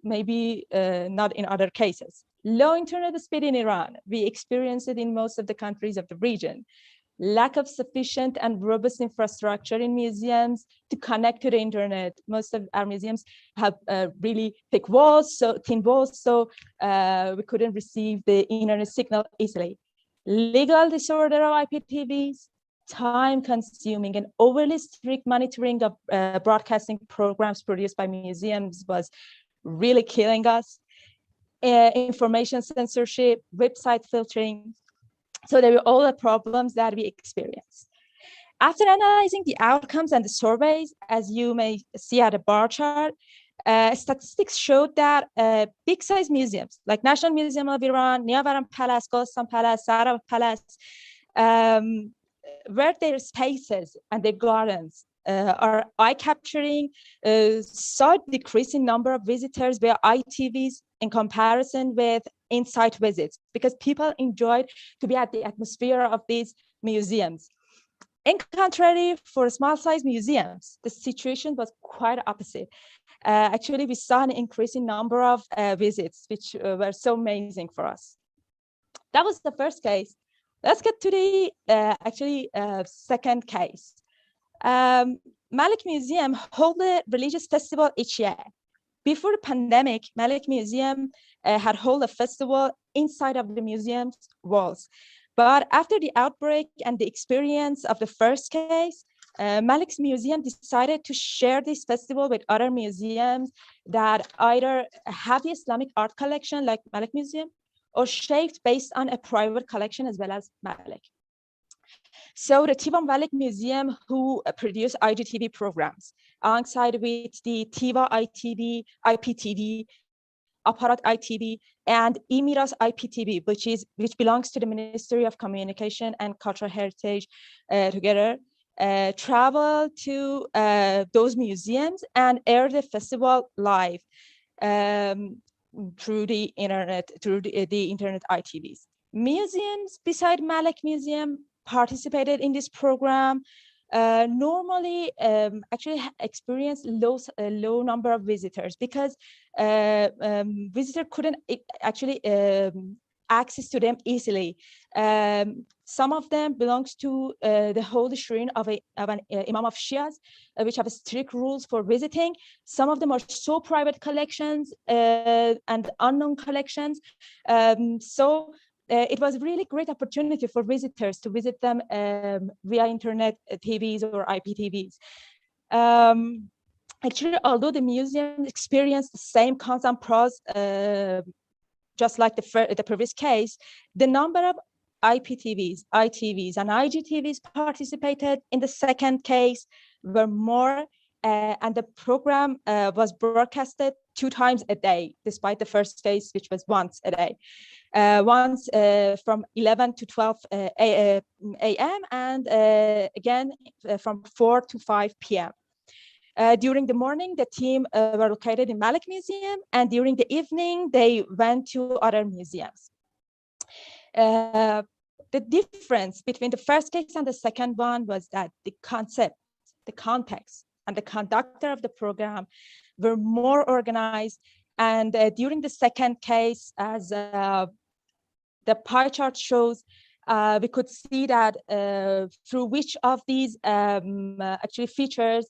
maybe not in other cases. Low internet speed in Iran. We experienced it in most of the countries of the region. Lack of sufficient and robust infrastructure in museums to connect to the internet. Most of our museums have really thick walls, so thin walls, so we couldn't receive the internet signal easily. Legal disorder of IPTVs, time-consuming and overly strict monitoring of broadcasting programs produced by museums was really killing us. Information censorship, website filtering. So there were all the problems that we experienced. After analyzing the outcomes and the surveys, as you may see at a bar chart, Statistics showed that big size museums like National Museum of Iran, Neavaram Palace, Golestan Palace, Sarab Palace, where their spaces and their gardens are eye-capturing, saw a decreasing number of visitors via ITVs in comparison with in-site visits, because people enjoyed to be at the atmosphere of these museums. In contrary, for small-sized museums, the situation was quite opposite. Actually, we saw an increasing number of visits, which were so amazing for us. That was the first case. Let's get to the second case. Malik Museum holds a religious festival each year. Before the pandemic, Malik Museum had held a festival inside of the museum's walls. But after the outbreak and the experience of the first case, Malik's Museum decided to share this festival with other museums that either have the Islamic art collection like Malik Museum, or shaped based on a private collection as well as Malik. So the Tiva Malik Museum, who produce IGTV programs alongside with the Tiva ITV, IPTV, Aparat ITV, and Emiras IPTV, which belongs to the Ministry of Communication and Cultural Heritage together, travel to those museums and air the festival live through the internet, through the internet ITVs. Museums beside Malik Museum participated in this program normally actually experience low number of visitors, because visitor couldn't actually access to them easily. Some of them belongs to the holy shrine of an Imam of Shias, which have strict rules for visiting. Some of them are so private collections and unknown collections. So it was a really great opportunity for visitors to visit them via internet TVs or IPTVs. Actually, although the museum experienced the same cons and pros, just like the previous case, the number of IPTVs, ITVs, and IGTVs participated in the second case were more, and the program was broadcasted 2 times a day, despite the first case, which was once a day. Once from 11 to 12 a.m. and again from 4 to 5 p.m. During the morning, the team were located in Malik Museum, and during the evening, they went to other museums. The difference between the first case and the second one was that the concept, the context, and the conductor of the program were more organized. And during the second case, as the pie chart shows, we could see that through which of these actually features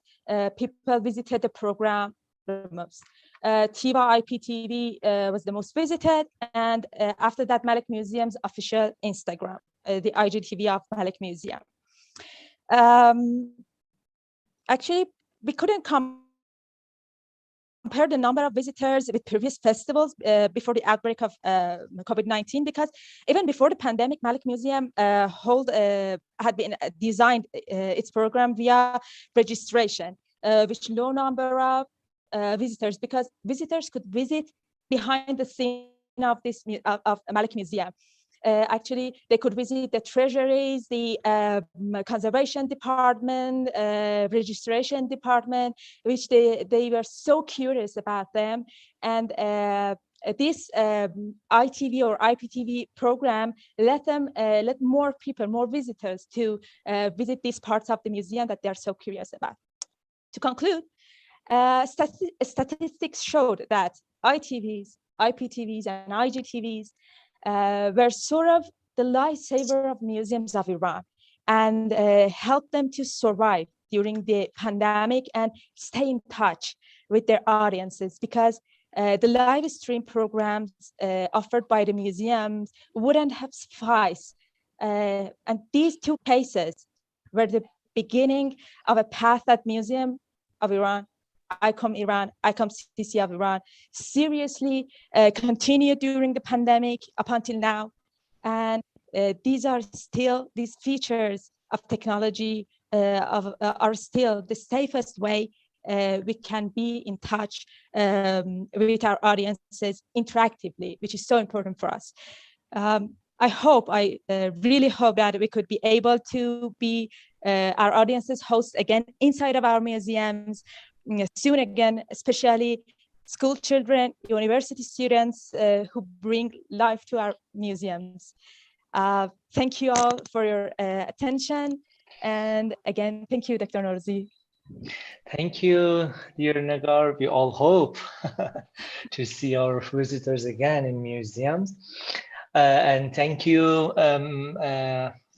people visited the program the most. Tiva IPTV was the most visited, and after that, Malik Museum's official Instagram, the IGTV of Malik Museum. Actually, we couldn't compare the number of visitors with previous festivals before the outbreak of COVID-19, because even before the pandemic, Malik Museum had been designed its program via registration, which low number of visitors, because visitors could visit behind the scene of this of Malik Museum. Actually, they could visit the treasuries, the conservation department, registration department, which they were so curious about them. And this ITV or IPTV program let more people, more visitors to visit these parts of the museum that they are so curious about. To conclude, statistics showed that ITVs, IPTVs, and IGTVs were sort of the lifesaver of museums of Iran, and helped them to survive during the pandemic and stay in touch with their audiences, because the live stream programs offered by the museums wouldn't have sufficed. And these 2 cases were the beginning of a path that Museum of Iran, ICOM Iran, ICOM-CC of Iran seriously continued during the pandemic up until now. And these features of technology are still the safest way we can be in touch with our audiences interactively, which is so important for us. I really hope that we could be able to be our audiences hosts again inside of our museums soon again, especially school children, university students who bring life to our museums. Thank you all for your attention. And again, thank you, Dr. Norzi. Thank you, dear Nagar. We all hope to see our visitors again in museums. And thank you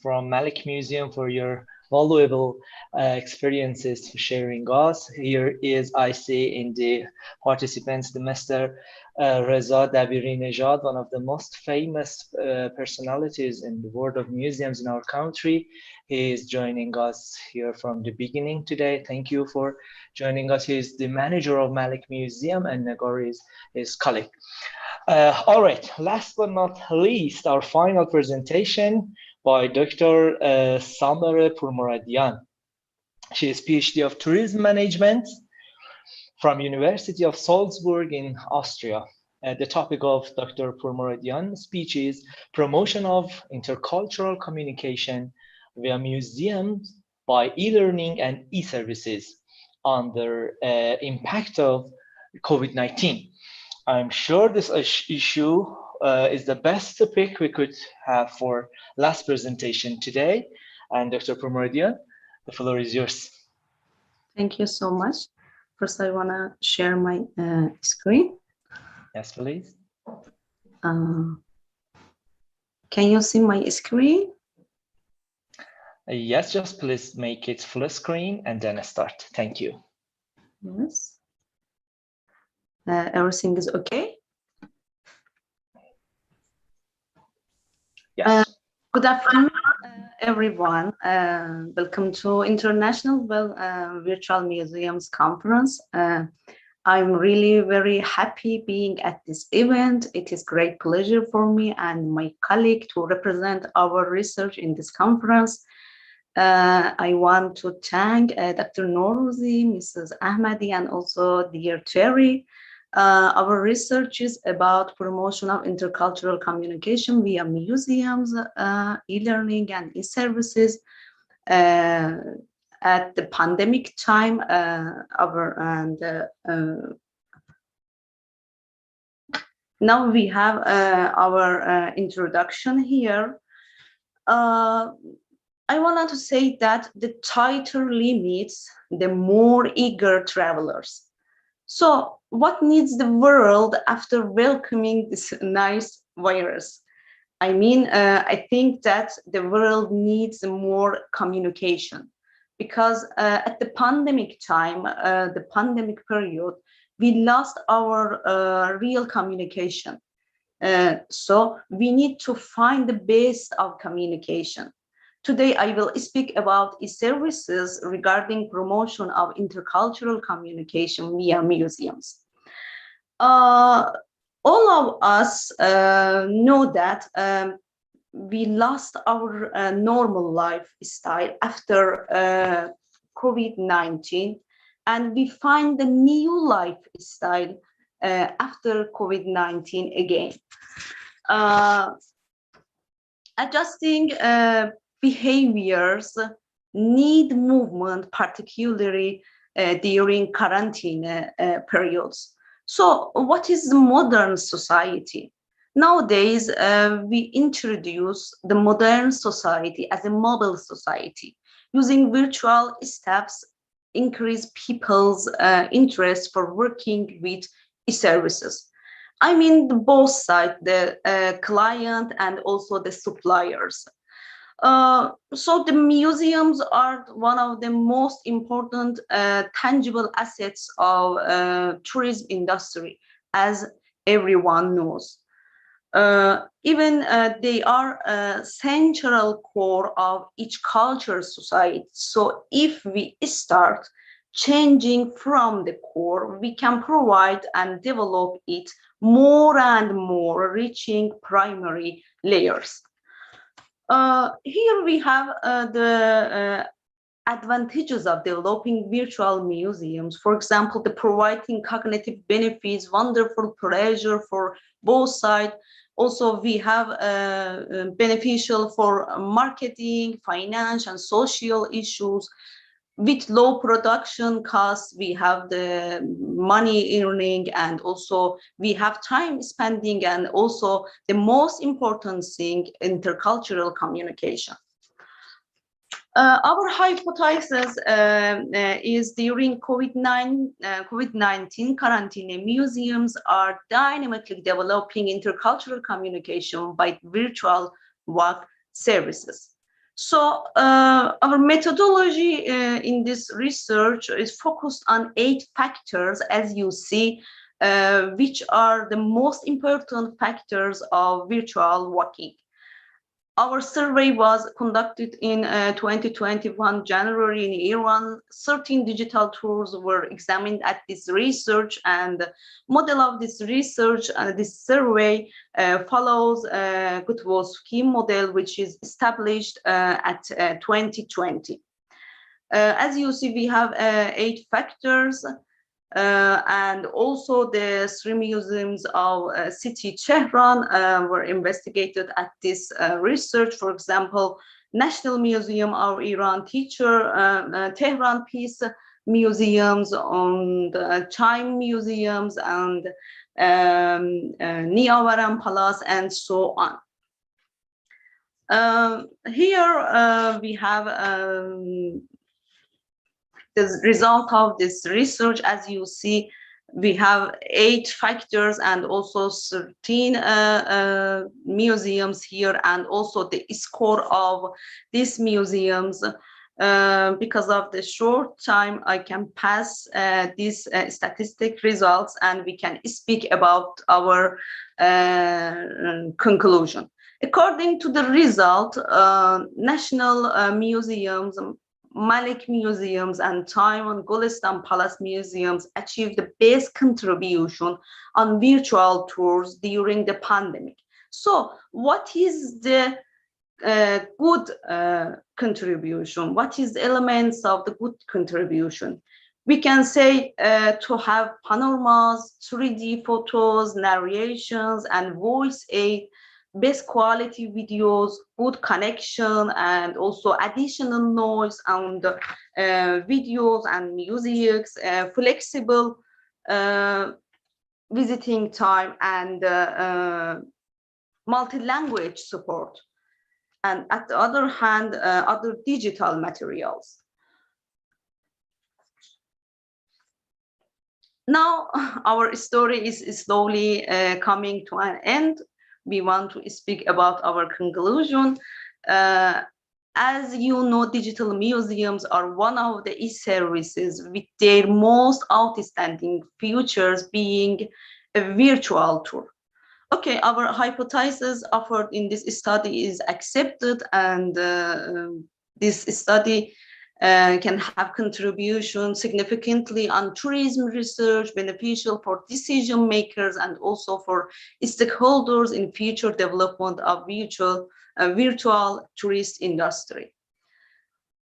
from Malik Museum for your valuable experiences for sharing us. Here is, I see in the participants, the Mr. Reza Dabiri-Nejad, one of the most famous personalities in the world of museums in our country. He is joining us here from the beginning today. Thank you for joining us. He is the manager of Malik Museum, and Nagar is his colleague. All right, last but not least, our final presentation by Dr. Samere Pourmoradian. She is PhD of Tourism Management from University of Salzburg in Austria. The topic of Dr. Pourmoradian's speech is Promotion of Intercultural Communication via Museums by E-Learning and E-Services under impact of COVID-19. I'm sure this issue is the best topic we could have for last presentation today. And Dr. Pourmoradian, the floor is yours. Thank you so much. First, I want to share my screen. Yes, please. Can you see my screen? Yes, just please make it full screen and then start. Thank you. Yes. Everything is okay? Yes. Good afternoon, everyone. Welcome to International Virtual Museums Conference. I'm really very happy being at this event. It is great pleasure for me and my colleague to represent our research in this conference. I want to thank Dr. Norzi, Mrs. Ahmadi, and also dear Terry. Our research is about promotion of intercultural communication via museums, e-learning and e-services. At the pandemic time, now we have our introduction here. I wanted to say that the tighter limits, the more eager travelers. So what needs the world after welcoming this nice virus? I mean, I think that the world needs more communication because at the pandemic time, the pandemic period, we lost our real communication. So we need to find the base of communication. Today, I will speak about e-services regarding promotion of intercultural communication via museums. All of us know that we lost our normal lifestyle after COVID-19, and we find the new lifestyle after COVID-19 again. Adjusting behaviors need movement, particularly during quarantine periods. So what is the modern society? Nowadays, we introduce the modern society as a mobile society. Using virtual steps, increase people's interest for working with e-services. I mean, both sides, the client and also the suppliers. So the museums are one of the most important tangible assets of tourism industry, as everyone knows. Even they are a central core of each cultural society. So if we start changing from the core, we can provide and develop it more and more, reaching primary layers. Here we have the advantages of developing virtual museums. For example, the providing cognitive benefits, wonderful pleasure for both sides. Also, we have beneficial for marketing, finance, and social issues. With low production costs, we have the money earning, and also we have time spending, and also the most important thing, intercultural communication. Our hypothesis is during COVID-19 quarantine, museums are dynamically developing intercultural communication by virtual walk services. So our methodology in this research is focused on 8 factors, as you see, which are the most important factors of virtual walking. Our survey was conducted in 2021 January in Iran. 13 digital tours were examined at this research, and the model of this research and this survey follows Gutowski model, which is established at 2020. As you see, we have 8 factors. And also the 3 museums of city Tehran were investigated at this research. For example, National Museum of Iran Teacher, Tehran Peace Museums, and Chime Museums, and Niavaran Palace, and so on. Here we have the result of this research. As you see, we have 8 factors and also 13 museums here, and also the score of these museums. Because of the short time, I can pass these statistic results, and we can speak about our conclusion. According to the result, national museums, Malik Museums, and Time and Golestan Palace Museums achieved the best contribution on virtual tours during the pandemic. So what is the good contribution? What is the elements of the good contribution? We can say to have panoramas, 3D photos, narrations, and voice aid, best quality videos, good connection, and also additional noise and videos and musics, flexible visiting time, and multi-language support. And at the other hand, other digital materials. Now, our story is slowly coming to an end. We want to speak about our conclusion. As you know, digital museums are one of the e-services with their most outstanding features being a virtual tour. Okay, our hypothesis offered in this study is accepted, and this study can have contribution significantly on tourism research, beneficial for decision makers and also for stakeholders in future development of virtual tourist industry.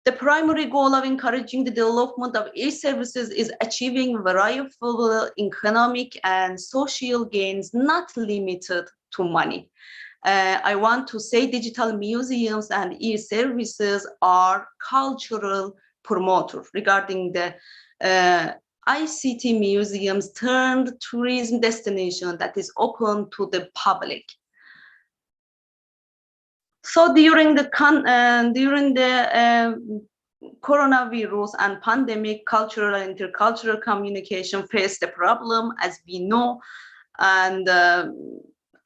The primary goal of encouraging the development of e-services is achieving variable economic and social gains not limited to money. I want to say digital museums and e-services are cultural promoters regarding the ICT museums turned tourism destination that is open to the public. So during the coronavirus and pandemic, cultural and intercultural communication faced a problem, as we know, and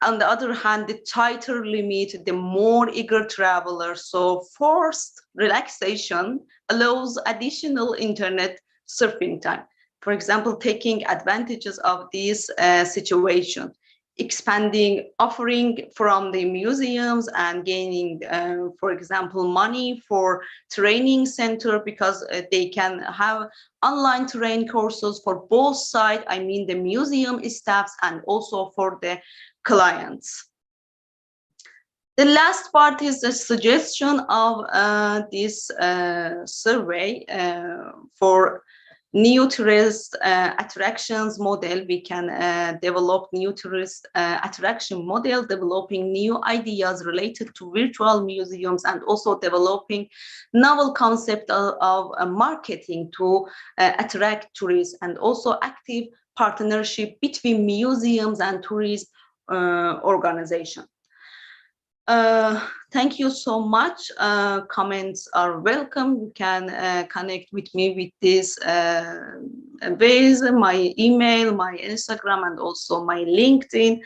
on the other hand, the tighter limit, the more eager travelers. So forced relaxation allows additional internet surfing time. For example, taking advantages of this situation, expanding offering from the museums and gaining, for example, money for training center, because they can have online training courses for both sides. I mean the museum staffs and also for the clients. The last part is a suggestion of this survey for new tourist attractions model. We can develop new tourist attraction model, developing new ideas related to virtual museums, and also developing novel concept of marketing to attract tourists, and also active partnership between museums and tourist organizations. Thank you so much. Comments are welcome. You can connect with me with this ways, my email, my Instagram, and also my LinkedIn.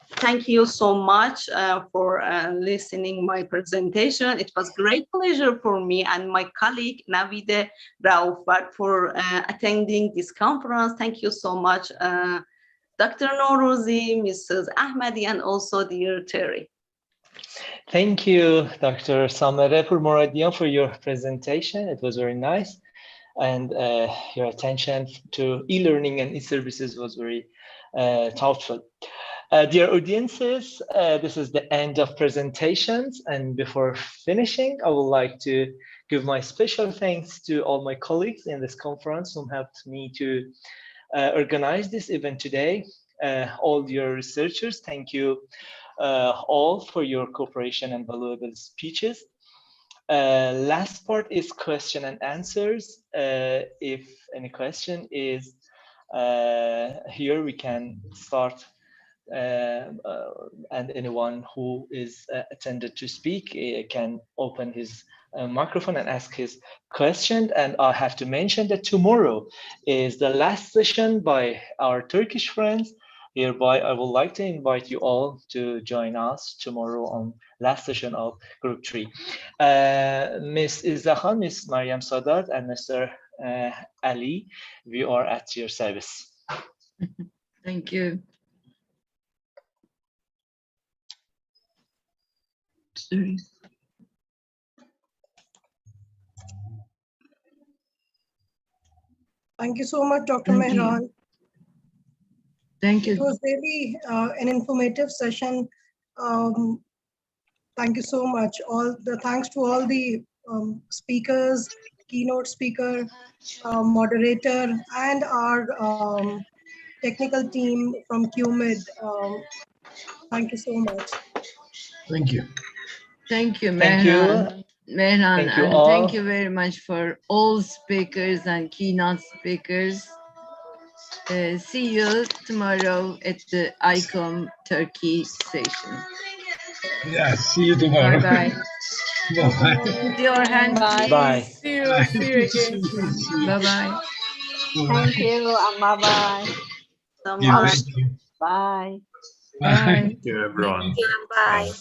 Thank you so much for listening my presentation. It was great pleasure for me and my colleague Navide Raufat for attending this conference. Thank you so much. Dr. Norouzi, Mrs. Ahmadi, and also dear Terry. Thank you, Dr. Samere Pourmoradian, for your presentation. It was very nice. And your attention to e-learning and e-services was very thoughtful. Dear audiences, this is the end of presentations. And before finishing, I would like to give my special thanks to all my colleagues in this conference who helped me to organize this event today. All your researchers, thank you all for your cooperation and valuable speeches. Last part is question and answers. If any question is here, we can start, and anyone who is attended to speak can open his microphone and ask his question. And I have to mention that tomorrow is the last session by our Turkish friends. Hereby, I would like to invite you all to join us tomorrow on last session of Group 3. Ms. Izzahan, Ms. Mariam Sadat, and Mr. Ali, we are at your service. Thank you. Sorry. Thank you so much, Dr. Mehran. Thank you. It was really an informative session. Thank you so much. Thanks to all the speakers, keynote speaker, moderator, and our technical team from QMID. Thank you so much. Thank you. Thank you, Thank you. Mehran, Thank you and all. thank you very much for all speakers and keynote speakers. See you tomorrow at the ICOM Turkey session. Yeah, see you tomorrow. Bye-bye. Bye. Your hand, Bye. please. Bye. See you again. Bye-bye. Thank you and bye-bye. Yeah, thank you. Bye. Bye. Thank you, everyone. Bye.